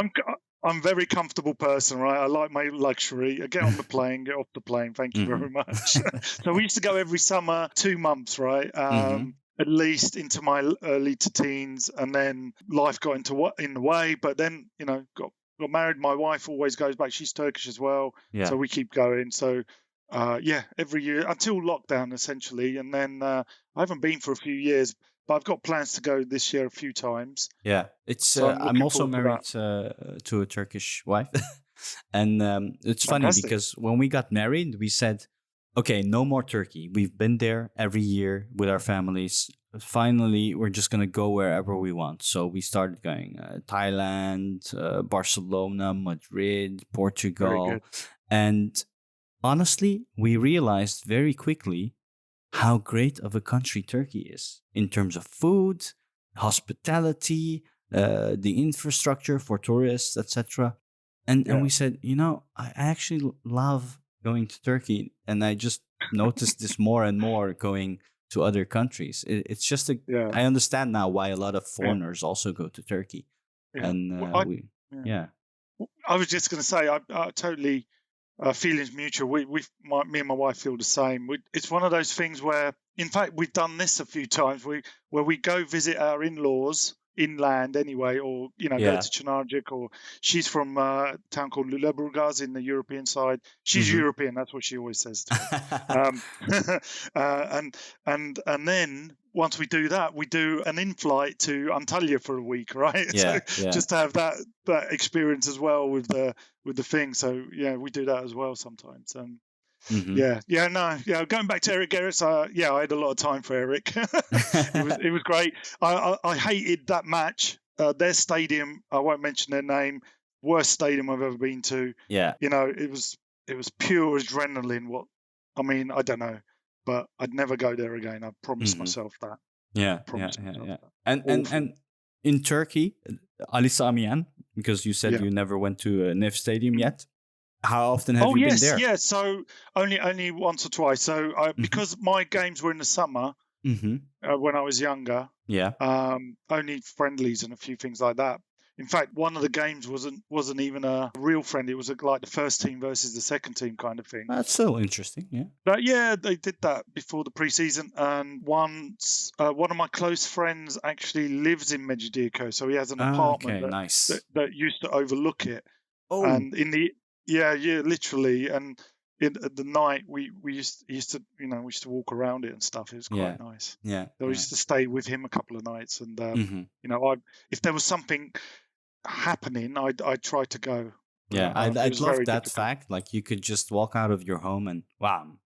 I'm a very comfortable person, right? I like my luxury. I get on the plane, get off the plane. Thank you very much. So we used to go every summer, 2 months, right? At least into my early to teens, and then life got in the way. But then, got married. My wife always goes back. She's Turkish as well, so we keep going. So every year until lockdown, essentially, and then I haven't been for a few years. But I've got plans to go this year a few times. Yeah, it's. So I'm also married to a Turkish wife, and it's funny because when we got married, we said, "Okay, no more Turkey. We've been there every year with our families. Finally, we're just gonna go wherever we want." So we started going Thailand, Barcelona, Madrid, Portugal, and honestly, we realized very quickly how great of a country Turkey is in terms of food, hospitality, the infrastructure for tourists, etc. And we said, I actually love going to Turkey, and I just noticed this more and more going to other countries. It's just I understand now why a lot of foreigners also go to Turkey. Yeah. And I was just going to say, I totally. Feelings mutual. Me and my wife feel the same. It's one of those things where, in fact, we've done this a few times. Where we go visit our in-laws inland anyway, or go to Čanagic, or she's from a town called Lüleburgaz in the European side. She's European. That's what she always says to me. And then once we do that, we do an in-flight to Antalya for a week, right? Just to have that experience as well with the thing. So we do that as well sometimes. Going back to Eric Gerrits, I had a lot of time for Eric. it was great. I hated that match. Their stadium, I won't mention their name, worst stadium I've ever been to. Yeah. It was pure adrenaline. I don't know, but I'd never go there again. I promised myself that. Yeah. And in Turkey, Ali Samiyan, because you said you never went to Nef Stadium yet. How often have you been there? Yeah, so only once or twice. So because my games were in the summer when I was younger, only friendlies and a few things like that. In fact, one of the games wasn't even a real friendly. It was like the first team versus the second team kind of thing. That's so interesting, yeah. But they did that before the preseason. And once, one of my close friends actually lives in Mecidiyeköy, so he has an apartment that used to overlook it. Oh, and in the literally. And at the night we used to walk around it and stuff. It was quite nice. Yeah. So I used to stay with him a couple of nights, and if there was something happening, I'd try to go. Yeah, I love that fact. Like, you could just walk out of your home and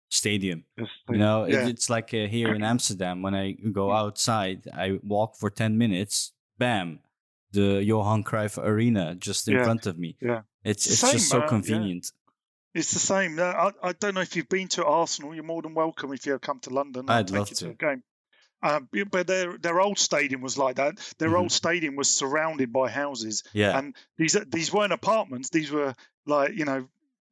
stadium. It's like here in Amsterdam. When I go outside, I walk for 10 minutes. Bam, the Johan Cruyff Arena just in front of me. Yeah, it's just so convenient. Yeah. It's the same. I don't know if you've been to Arsenal. You're more than welcome if you come to London. I'd love to. A game. But their old stadium was like that. Their old stadium was surrounded by houses. Yeah. And these weren't apartments. These were like,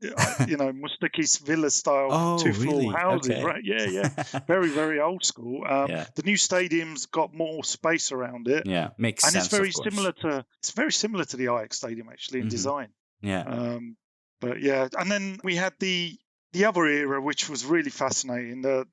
Mustakis villa style 2-floor houses, okay. right? Yeah. Very, very old school. The new stadium's got more space around it. Yeah, makes sense. And it's very similar to the Ajax stadium actually in design. Yeah. But and then we had the other era, which was really fascinating. The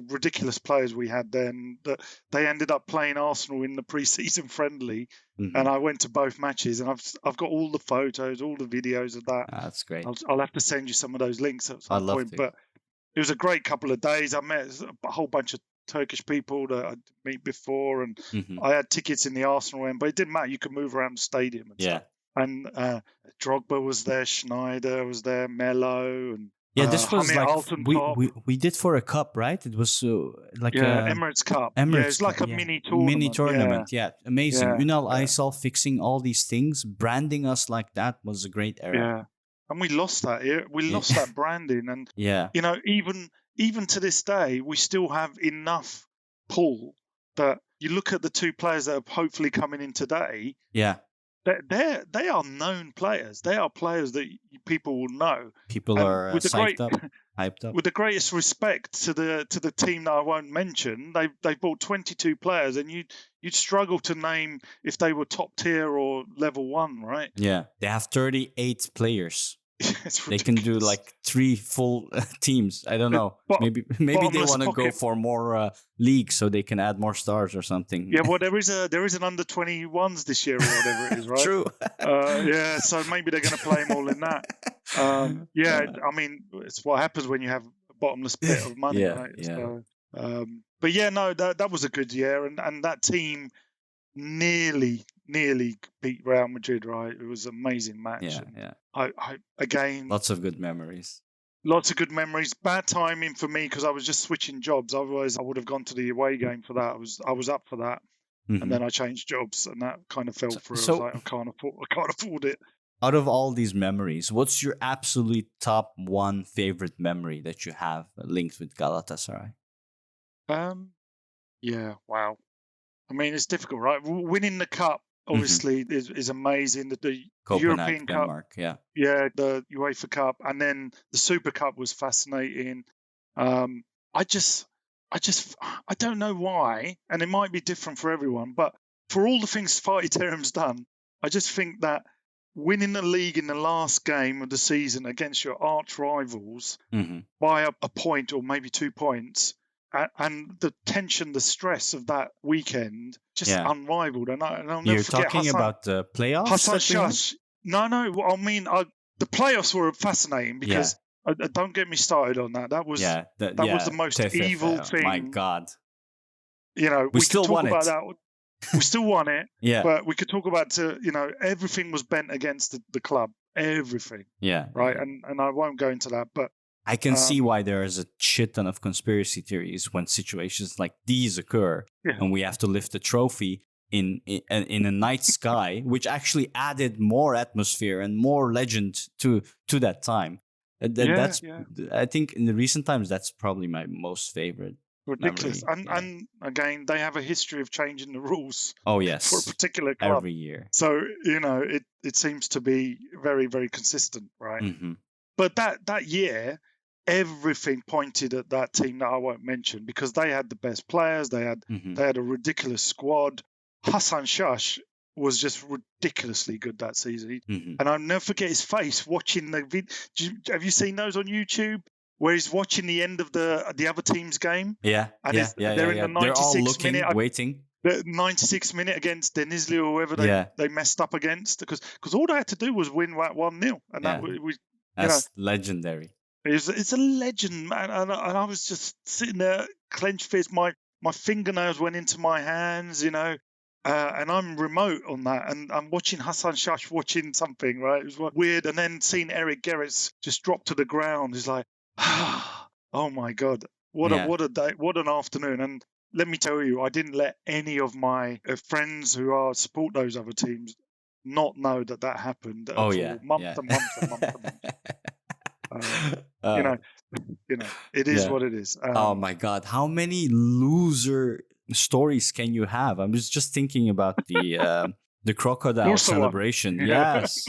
ridiculous players we had then, that they ended up playing Arsenal in the pre-season friendly, and I went to both matches, and I've got all the photos, all the videos of that. That's great. I'll have to send you some of those links at some point. To. But it was a great couple of days. I met a whole bunch of Turkish people that I'd meet before, and I had tickets in the Arsenal end, but it didn't matter. You could move around the stadium and stuff. And Drogba was there, Schneider was there, Melo, and this was like we did for a cup, right? It was like Emirates Cup. It was like a mini tournament. Yeah, amazing. Aysal fixing all these things, branding us like that was a great era. Yeah, and we lost that era. We lost that branding, and even to this day, we still have enough pull that you look at the two players that are hopefully coming in today. Yeah. They are known players. They are players that people will know. People And are hyped up. With the greatest respect to the team that I won't mention, they bought 22 players, and you'd struggle to name if they were top tier or level 1, right? Yeah, they have 38 players. It's they can do like 3 full teams. I don't know. Maybe they want to go for more leagues so they can add more stars or something. Yeah, well, there is an under 21s this year or whatever it is, right? True. Yeah, so maybe they're going to play them all in that. I mean, it's what happens when you have a bottomless pit of money, right? Yeah. So, but yeah, no, that was a good year, and that team nearly beat Real Madrid, right? It was an amazing match. Yeah. I again, lots of good memories. Lots of good memories. Bad timing for me because I was just switching jobs. Otherwise, I would have gone to the away game for that. I was up for that, and then I changed jobs, and that kind of fell through. I was like, I can't afford it. Out of all these memories, what's your absolute top 1 favorite memory that you have linked with Galatasaray? Yeah, wow. I mean, it's difficult, right? Winning the cup obviously is amazing. The European Denmark, Cup, yeah, the UEFA Cup, and then the Super Cup was fascinating. I don't know why, and it might be different for everyone, but for all the things Fatih Terim's done, I just think that winning the league in the last game of the season against your arch rivals by a point or maybe 2 points, and the tension, the stress of that weekend, just unrivaled. And I'll never forget. You're talking about the playoffs? Hasan Şaş. No. I mean, the playoffs were fascinating because don't get me started on that. That was was the most evil thing. My God. You know, we still won it. We still won it. Yeah. But we could talk about, everything was bent against the club. Everything. Yeah. Right. And I won't go into that, but I can see why there is a shit ton of conspiracy theories when situations like these occur, and we have to lift a trophy in a night sky, which actually added more atmosphere and more legend to that time. I think in the recent times, that's probably my most favorite. Ridiculous. Memory. And again, they have a history of changing the rules. Oh, yes. For a particular club. Every year. So, it seems to be very, very consistent, right? Mm-hmm. But that year, everything pointed at that team that I won't mention because they had the best players. They had a ridiculous squad. Hasan Şaş was just ridiculously good that season. And I'll never forget his face watching the video. Have you seen those on YouTube? Where he's watching the end of the other team's game. Yeah, and they're in the 96th they're all looking, minute, waiting. The 96th minute against Denizli or whoever they messed up against, because all they had to do was win 1-0, and that's legendary. It's a legend, man. And I was just sitting there, clenched fist. My fingernails went into my hands, and I'm remote on that, and I'm watching Hasan Şaş watching something, right? It was weird, and then seeing Eric Gerrits just drop to the ground is like. Oh my God! What a day! What an afternoon! And let me tell you, I didn't let any of my friends who support those other teams not know that happened. Months and months. It is what it is. Oh my God! How many loser stories can you have? I was just thinking about the crocodile celebration. Yes,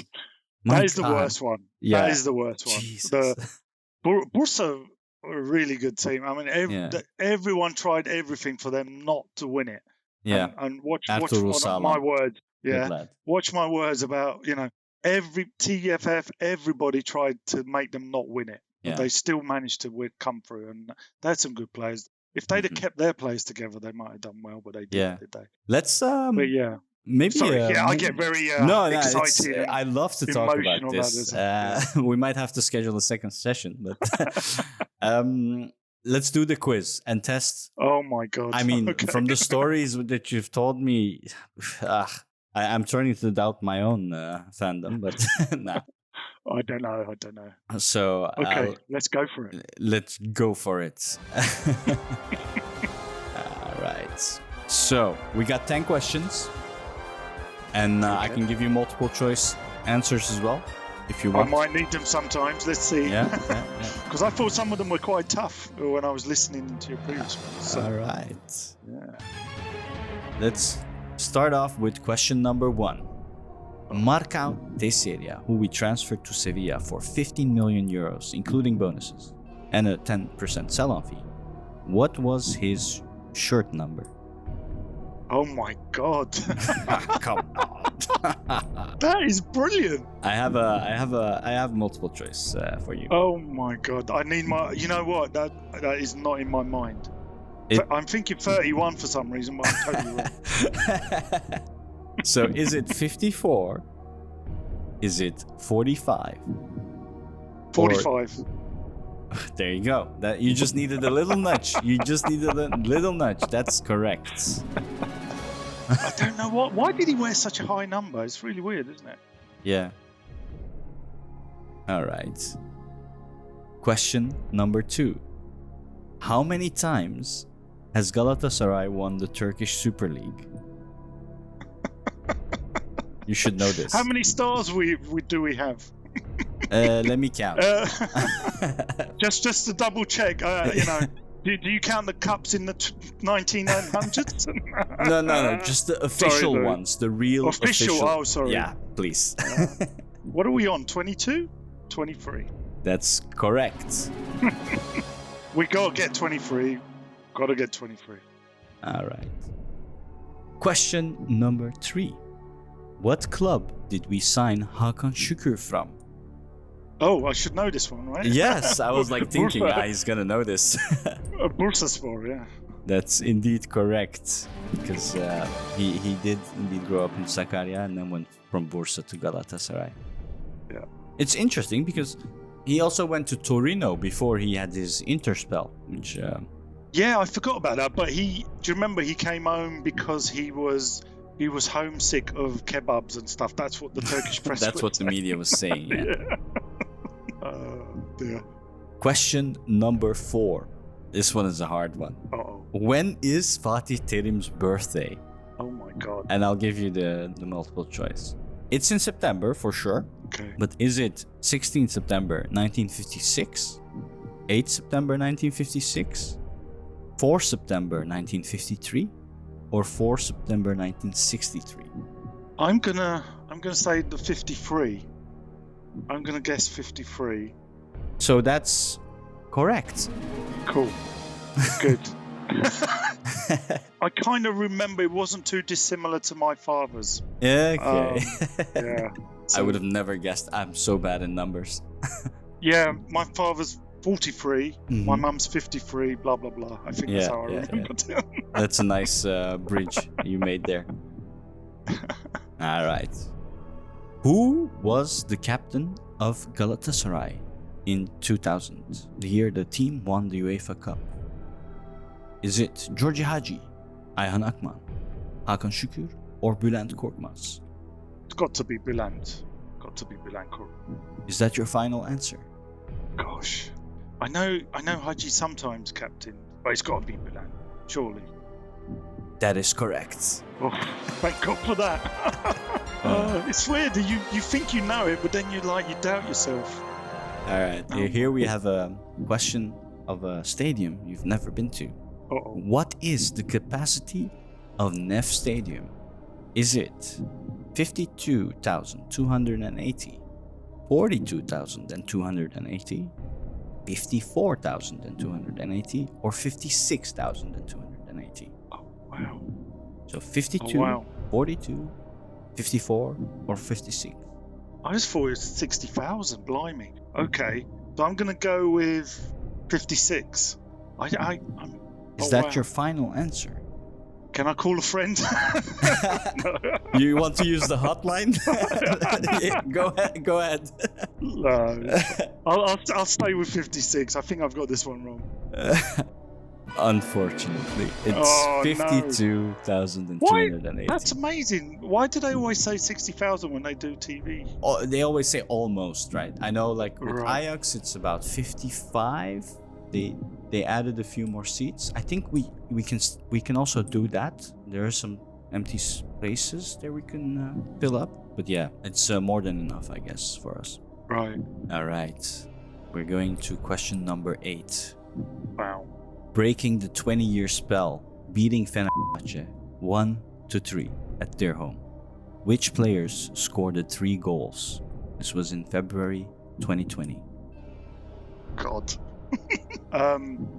that is the worst one. Yeah. That is the worst one. Jesus. Bursa are a really good team. I mean, everyone tried everything for them not to win it. Yeah. And watch my words. Yeah. Watch my words about, every TFF, everybody tried to make them not win it. But they still managed to come through. And they had some good players. If they'd have kept their players together, they might have done well, but they didn't, did they? Let's but yeah. Maybe I get very excited. I love to talk about this. We might have to schedule a second session, but let's do the quiz and test. Oh my God! I mean, from the stories that you've told me, I'm turning to doubt my own fandom. But nah. I don't know. So okay, let's go for it. Let's go for it. All right. So we got 10 questions. And I can give you multiple choice answers as well, if you want. I might need them sometimes. Let's see. Yeah. Because I thought some of them were quite tough when I was listening to your previous ones. So. All right. Yeah. let's start off with question number 1. Marcao Teixeira, who we transferred to Sevilla for 15 million euros, including bonuses, and a 10% sell-on fee. What was his shirt number? Oh my God. Come on. That is brilliant. I have multiple choice for you. Oh my God. I need my, you know what? That is not in my mind. I'm thinking 31 for some reason, but I'm totally wrong. So is it 54? Is it 45? 45. There you go. That you just needed a little nudge. That's correct. I don't know why did he wear such a high number? It's really weird, isn't it? Yeah. All right. Question number 2. How many times has Galatasaray won the Turkish Super League? You should know this. How many stars do we have? Let me count. Just to double check, do you count the cups in the 1900s? No, just the official ones, the real official. Oh, sorry. Yeah, please. What are we on? 22? 23. That's correct. We gotta get 23. Gotta get 23. All right. Question number 3. What club did we sign Hakan Sukur from? Oh, I should know this one, right? Yes, I was like thinking, he's gonna know this. Bursaspor, yeah. That's indeed correct, because he did indeed grow up in Sakarya and then went from Bursa to Galatasaray. Yeah. It's interesting because he also went to Torino before he had his Inter spell, which... Yeah, I forgot about that, but do you remember he came home because he was homesick of kebabs and stuff? That's what the Turkish press That's what the media was saying, yeah. Yeah. Question number 4. This one is a hard one. Uh-oh. When is Fatih Terim's birthday? Oh my God. And I'll give you the multiple choice. It's in September for sure. Okay. But is it 16 September 1956, 8 September 1956, 4 September 1953, or 4 September 1963? I'm gonna say the 53. I'm gonna guess 53. So that's correct. Cool. Good. I kind of remember it wasn't too dissimilar to my father's. Okay. Yeah. I would have never guessed. I'm so bad in numbers. Yeah, my father's 43. My mum's 53. Blah blah blah. I think that's how I remember it. That's a nice bridge you made there. All right. Who was the captain of Galatasaray in 2000, the year the team won the UEFA Cup? Is it Georgi Hagi, Ayhan Akman, Hakan Sukur, or Bülent Korkmaz? It's got to be Bülent. Got to be Bülent Korkmaz. Is that your final answer? Gosh, I know Hagi sometimes captain, but it's got to be Bülent, surely. That is correct. Oh, thank God for that. It's weird. You think you know it, but then you doubt yourself. All right. Here we have a question of a stadium you've never been to. Uh-oh. What is the capacity of Nef Stadium? Is it 52,280, 42,280, 54,280, or 56,280? Oh, wow. So 52, 42, 54, or 56? I just thought it was 60,000. Blimey. Okay, so I'm gonna go with 56. Is that your final answer? Can I call a friend? You want to use the hotline? Yeah, go ahead. I'll stay with 56. I think I've got this one wrong. Unfortunately, it's 52,280. Why? That's amazing. Why do they always say 60,000 when they do TV? Oh, they always say almost, right? I know, like with Ajax, it's about 55. They added a few more seats. I think we can also do that. There are some empty spaces there we can fill up. But yeah, it's more than enough, I guess, for us. Right. All right. We're going to question number 8. Wow. Breaking the 20-year spell, beating Fenerbahce. 1-3 at their home. Which players scored the 3 goals? This was in February 2020. God.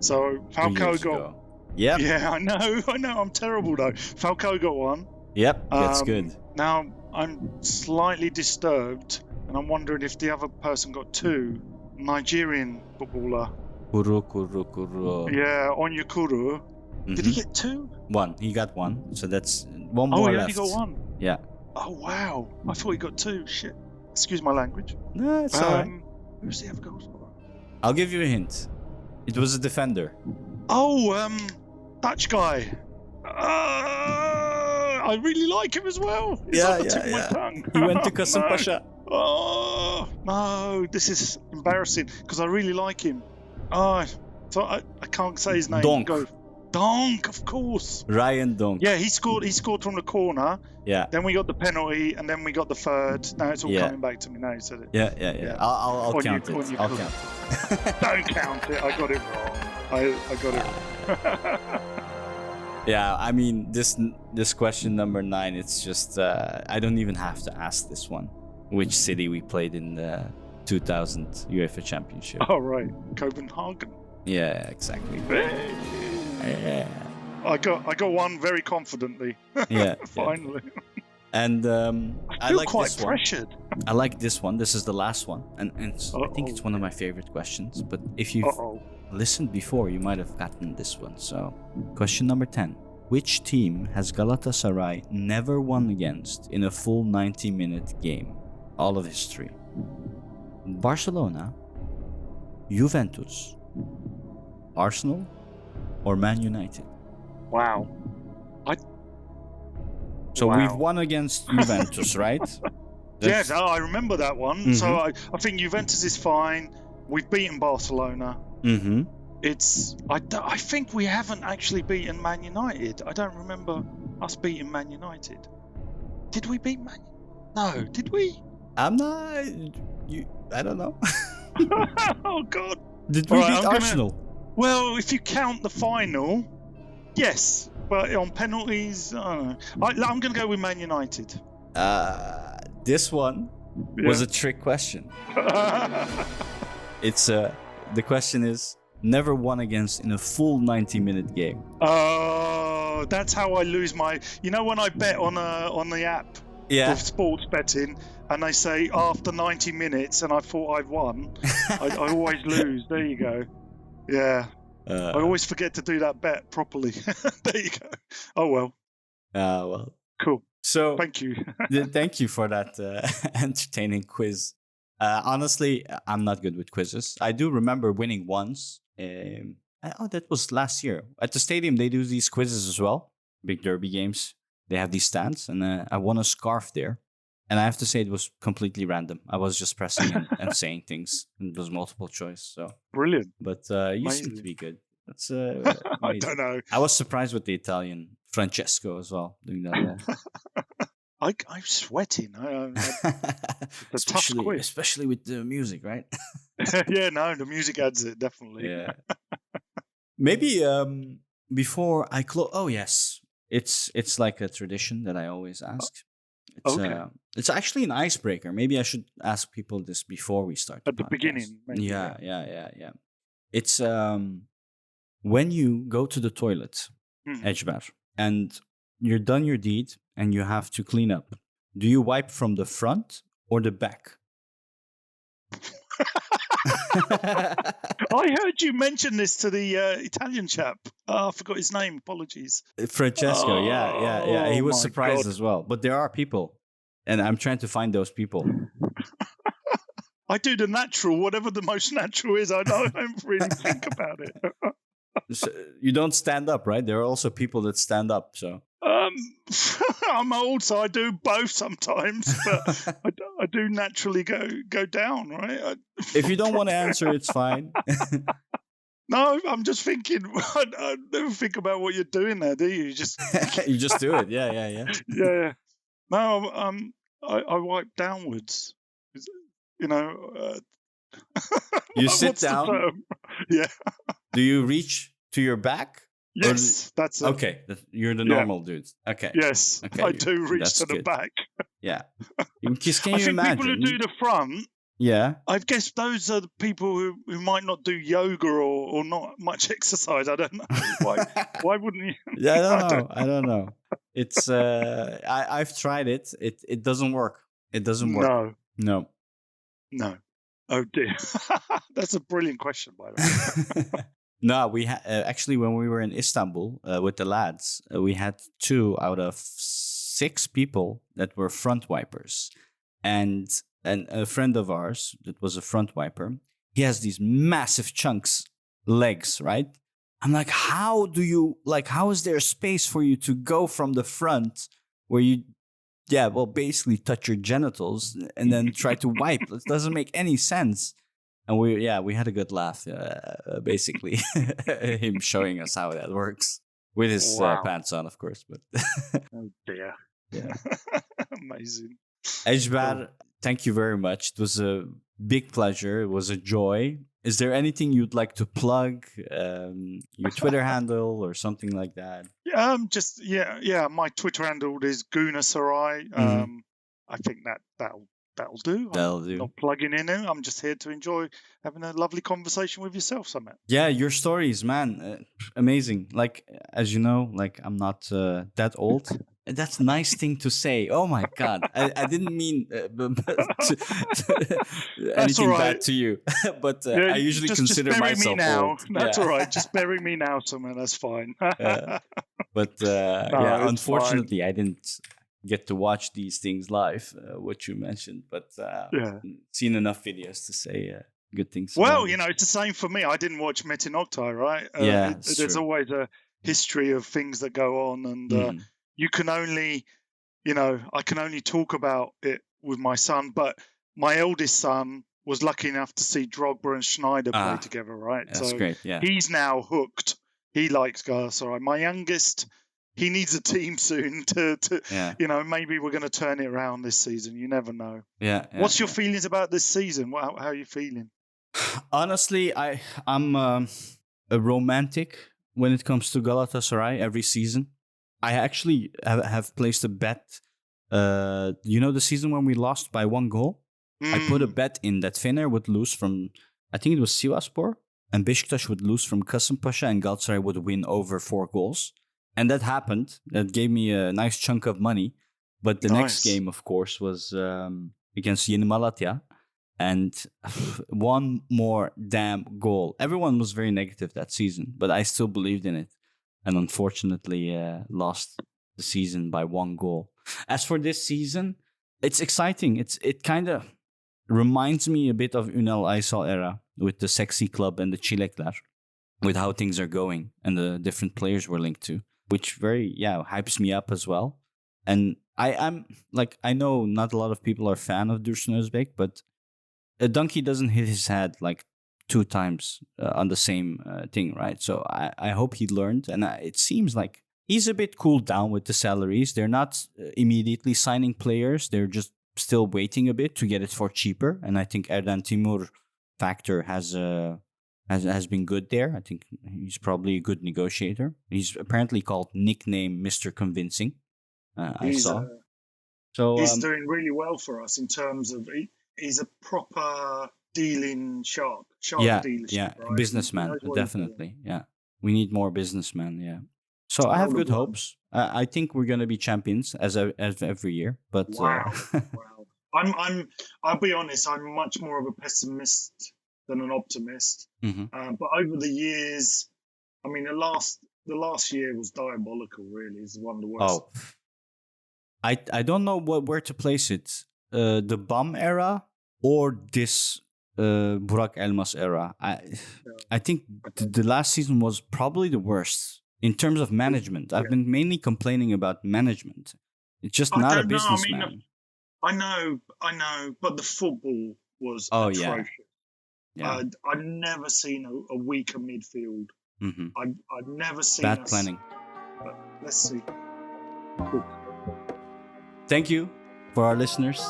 So 3 Falcao years got. ago. Yep. Yeah, I know. I'm terrible though. Falcao got 1. Yep, that's good. Now I'm slightly disturbed, and I'm wondering if the other person got 2. Nigerian footballer. Kuru. Yeah, Onyekuru. Did he get 2? 1. He got 1. So that's one Oh, more he left. only got 1. Yeah. Oh wow! I thought he got 2. Shit. Excuse my language. No, it's alright. Who's the other goal scorer? I'll give you a hint. It was a defender. Oh, Dutch guy. I really like him as well. He's on the tip of my tongue. He went to Kasımpaşa. Oh no, this is embarrassing because I really like him. So I can't say his name. Donk. Go. Donk, of course. Ryan Donk. Yeah, he scored from the corner. Yeah. Then we got the penalty, and then we got the third. Now it's all Yeah. coming back to me now. You said it. Yeah. I'll count it. I'll count it. Don't count it. I got it wrong. I got it wrong. Yeah, I mean this question number 9. It's just I don't even have to ask this one. Which city we played in the 2000 UEFA Championship? Oh right, Copenhagen. Yeah, exactly. Yeah. I got 1 very confidently. Yeah. Finally. And I feel like quite this one. pressured. I like this one. This is the last one, and I think it's one of my favorite questions. But if you've listened before, you might have gotten this one. So, question number 10: which team has Galatasaray never won against in a full 90-minute game, all of history? Barcelona, Juventus, Arsenal, or Man United? Wow. So Wow. we've won against Juventus, right? Yes, I remember that one. Mm-hmm. So I think Juventus is fine. We've beaten Barcelona. Mm-hmm. I think we haven't actually beaten Man United. I don't remember us beating Man United. Did we beat Man? No, did we? I'm not. I don't know. Oh God! Did we All right, beat Arsenal? Well, if you count the final, yes. But on penalties, I don't know. I'm going to go with Man United. This one was a trick question. It's the question is never won against in a full 90-minute game. Oh, that's how I lose my. You know when I bet on the app, Yeah. with sports betting, and they say after 90 minutes, and I thought I'd won, I always lose. There you go. Yeah. I always forget to do that bet properly. There you go. Oh well. Well. Cool. So thank you. Thank you for that entertaining quiz. Honestly, I'm not good with quizzes. I do remember winning once. That was last year at the stadium. They do these quizzes as well. Big derby games. They have these stands, and I won a scarf there. And I have to say it was completely random. I was just pressing and saying things. It was multiple choice. So brilliant. But you seem to be good. That's I don't know. I was surprised with the Italian Francesco as well doing that. I'm sweating. The tough quiz, especially with the music, right? Yeah, no, the music adds it definitely. Yeah. Maybe before I close. Oh yes, it's like a tradition that I always ask. It's actually an icebreaker. Maybe I should ask people this before we start. At the beginning. Maybe, Yeah. It's when you go to the toilet, Ejber, and you're done your deed and you have to clean up. Do you wipe from the front or the back? I heard you mention this to the Italian chap. I forgot his name. Apologies. Francesco, yeah. He was surprised God. as well. But there are people, and I'm trying to find those people. I do the natural, whatever the most natural is. I don't really think about it. So you don't stand up, right? There are also people that stand up. So I'm old, so I do both sometimes, but I do naturally go down, right? If you don't want to answer, it's fine. No, I'm just thinking. I never think about what you're doing there, do you? You just you just do it. Yeah. Yeah. No, I wipe downwards. You know. You sit down. Yeah. Do you reach to your back Yes, that's it. Okay, you're the normal dude. Okay. Yes, Okay, I do reach that's to the good. back. Yeah. Because can I you think imagine? people who do the front, Yeah. I guess those are the people who might not do yoga or not much exercise. I don't know. Why wouldn't you? Yeah, I don't know. It's I've tried it. It doesn't work. It doesn't work. No. Oh dear. That's a brilliant question, by the way. No, we actually when we were in Istanbul with the lads, we had 2 out of 6 people that were front wipers, and a friend of ours that was a front wiper. He has these massive chunks legs, right? I'm like, how is there space for you to go from the front where you, basically touch your genitals and then try to wipe? It doesn't make any sense. And we had a good laugh, basically, him showing us how that works with his pants on, of course. But oh dear, yeah, amazing. Ejber, thank you very much. It was a big pleasure. It was a joy. Is there anything you'd like to plug? Your Twitter handle or something like that? My Twitter handle is GoonerSaray. I think that'll do. I'm not plugging in it. I'm just here to enjoy having a lovely conversation with yourself, Samet. Yeah, your stories, man, amazing. Like, as you know, like I'm not that old. That's a nice thing to say. Oh my God, I didn't mean anything bad to you, but I usually consider myself old. That's all right. Just bury me now, Samet. That's fine. But unfortunately, I didn't get to watch these things live, what you mentioned, but seen enough videos to say good things. Well, it's the same for me. I didn't watch Metin Oktay, right? There's always a history of things that go on, and you can only, I can only talk about it with my son, but my eldest son was lucky enough to see Drogba and Schneider play together, right? That's great, yeah. He's now hooked. He likes Galatasaray. My youngest, he needs a team soon to maybe we're going to turn it around this season. You never know. Yeah. What's your feelings about this season? How are you feeling? Honestly, I'm a romantic when it comes to Galatasaray every season. I actually have placed a bet. The season when we lost by 1 goal? I put a bet in that Fener would lose from, I think it was Sivasspor, and Beşiktaş would lose from Kasımpaşa, and Galatasaray would win over 4 goals. And that happened. That gave me a nice chunk of money. But the next game, of course, was against Yeni Malatya. And one more damn goal. Everyone was very negative that season, but I still believed in it. And unfortunately, lost the season by 1 goal. As for this season, it's exciting. It kind of reminds me a bit of Ünal Aysal era with the Sexy Club and the Çilekler, with how things are going and the different players we're linked to, which very hypes me up as well. And I'm like, I know not a lot of people are fan of Dursun Özbek, but a donkey doesn't hit his head like 2 times on the same thing, right? So I hope he learned, and it seems like he's a bit cooled down with the salaries. They're not immediately signing players. They're just still waiting a bit to get it for cheaper. And I think Erden Timur factor has been good there. I think he's probably a good negotiator. He's apparently called nickname Mr. Convincing. I saw. So he's doing really well for us in terms of he's a proper dealing shark dealership, right? Businessman, definitely. Yeah, we need more businessmen. Yeah, so I have good hopes. I think we're gonna be champions as every year. But wow. I'll be honest. I'm much more of a pessimist than an optimist. Mm-hmm. But over the years, I mean, the last year was diabolical. Really, it's one of the worst. Oh, I don't know where to place it. The Bum era or this Burak Elmas era. I think the last season was probably the worst in terms of management. I've been mainly complaining about management. It's just not a businessman. I know, but the football was atrocious. Yeah. I've never seen a weaker midfield. Mm-hmm. I've never seen bad planning. But let's see. Thank you for our listeners.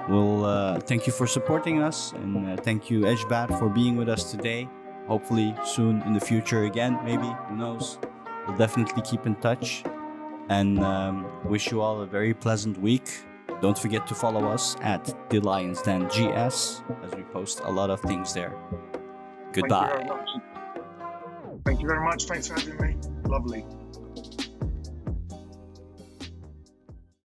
We'll thank you for supporting us, and thank you, Ejber, for being with us today. Hopefully soon in the future again, maybe, who knows. We'll definitely keep in touch, and wish you all a very pleasant week. Don't forget to follow us at The Lions Den GS, as we post a lot of things there. Goodbye. Thank you very much. Thanks for having me. Lovely.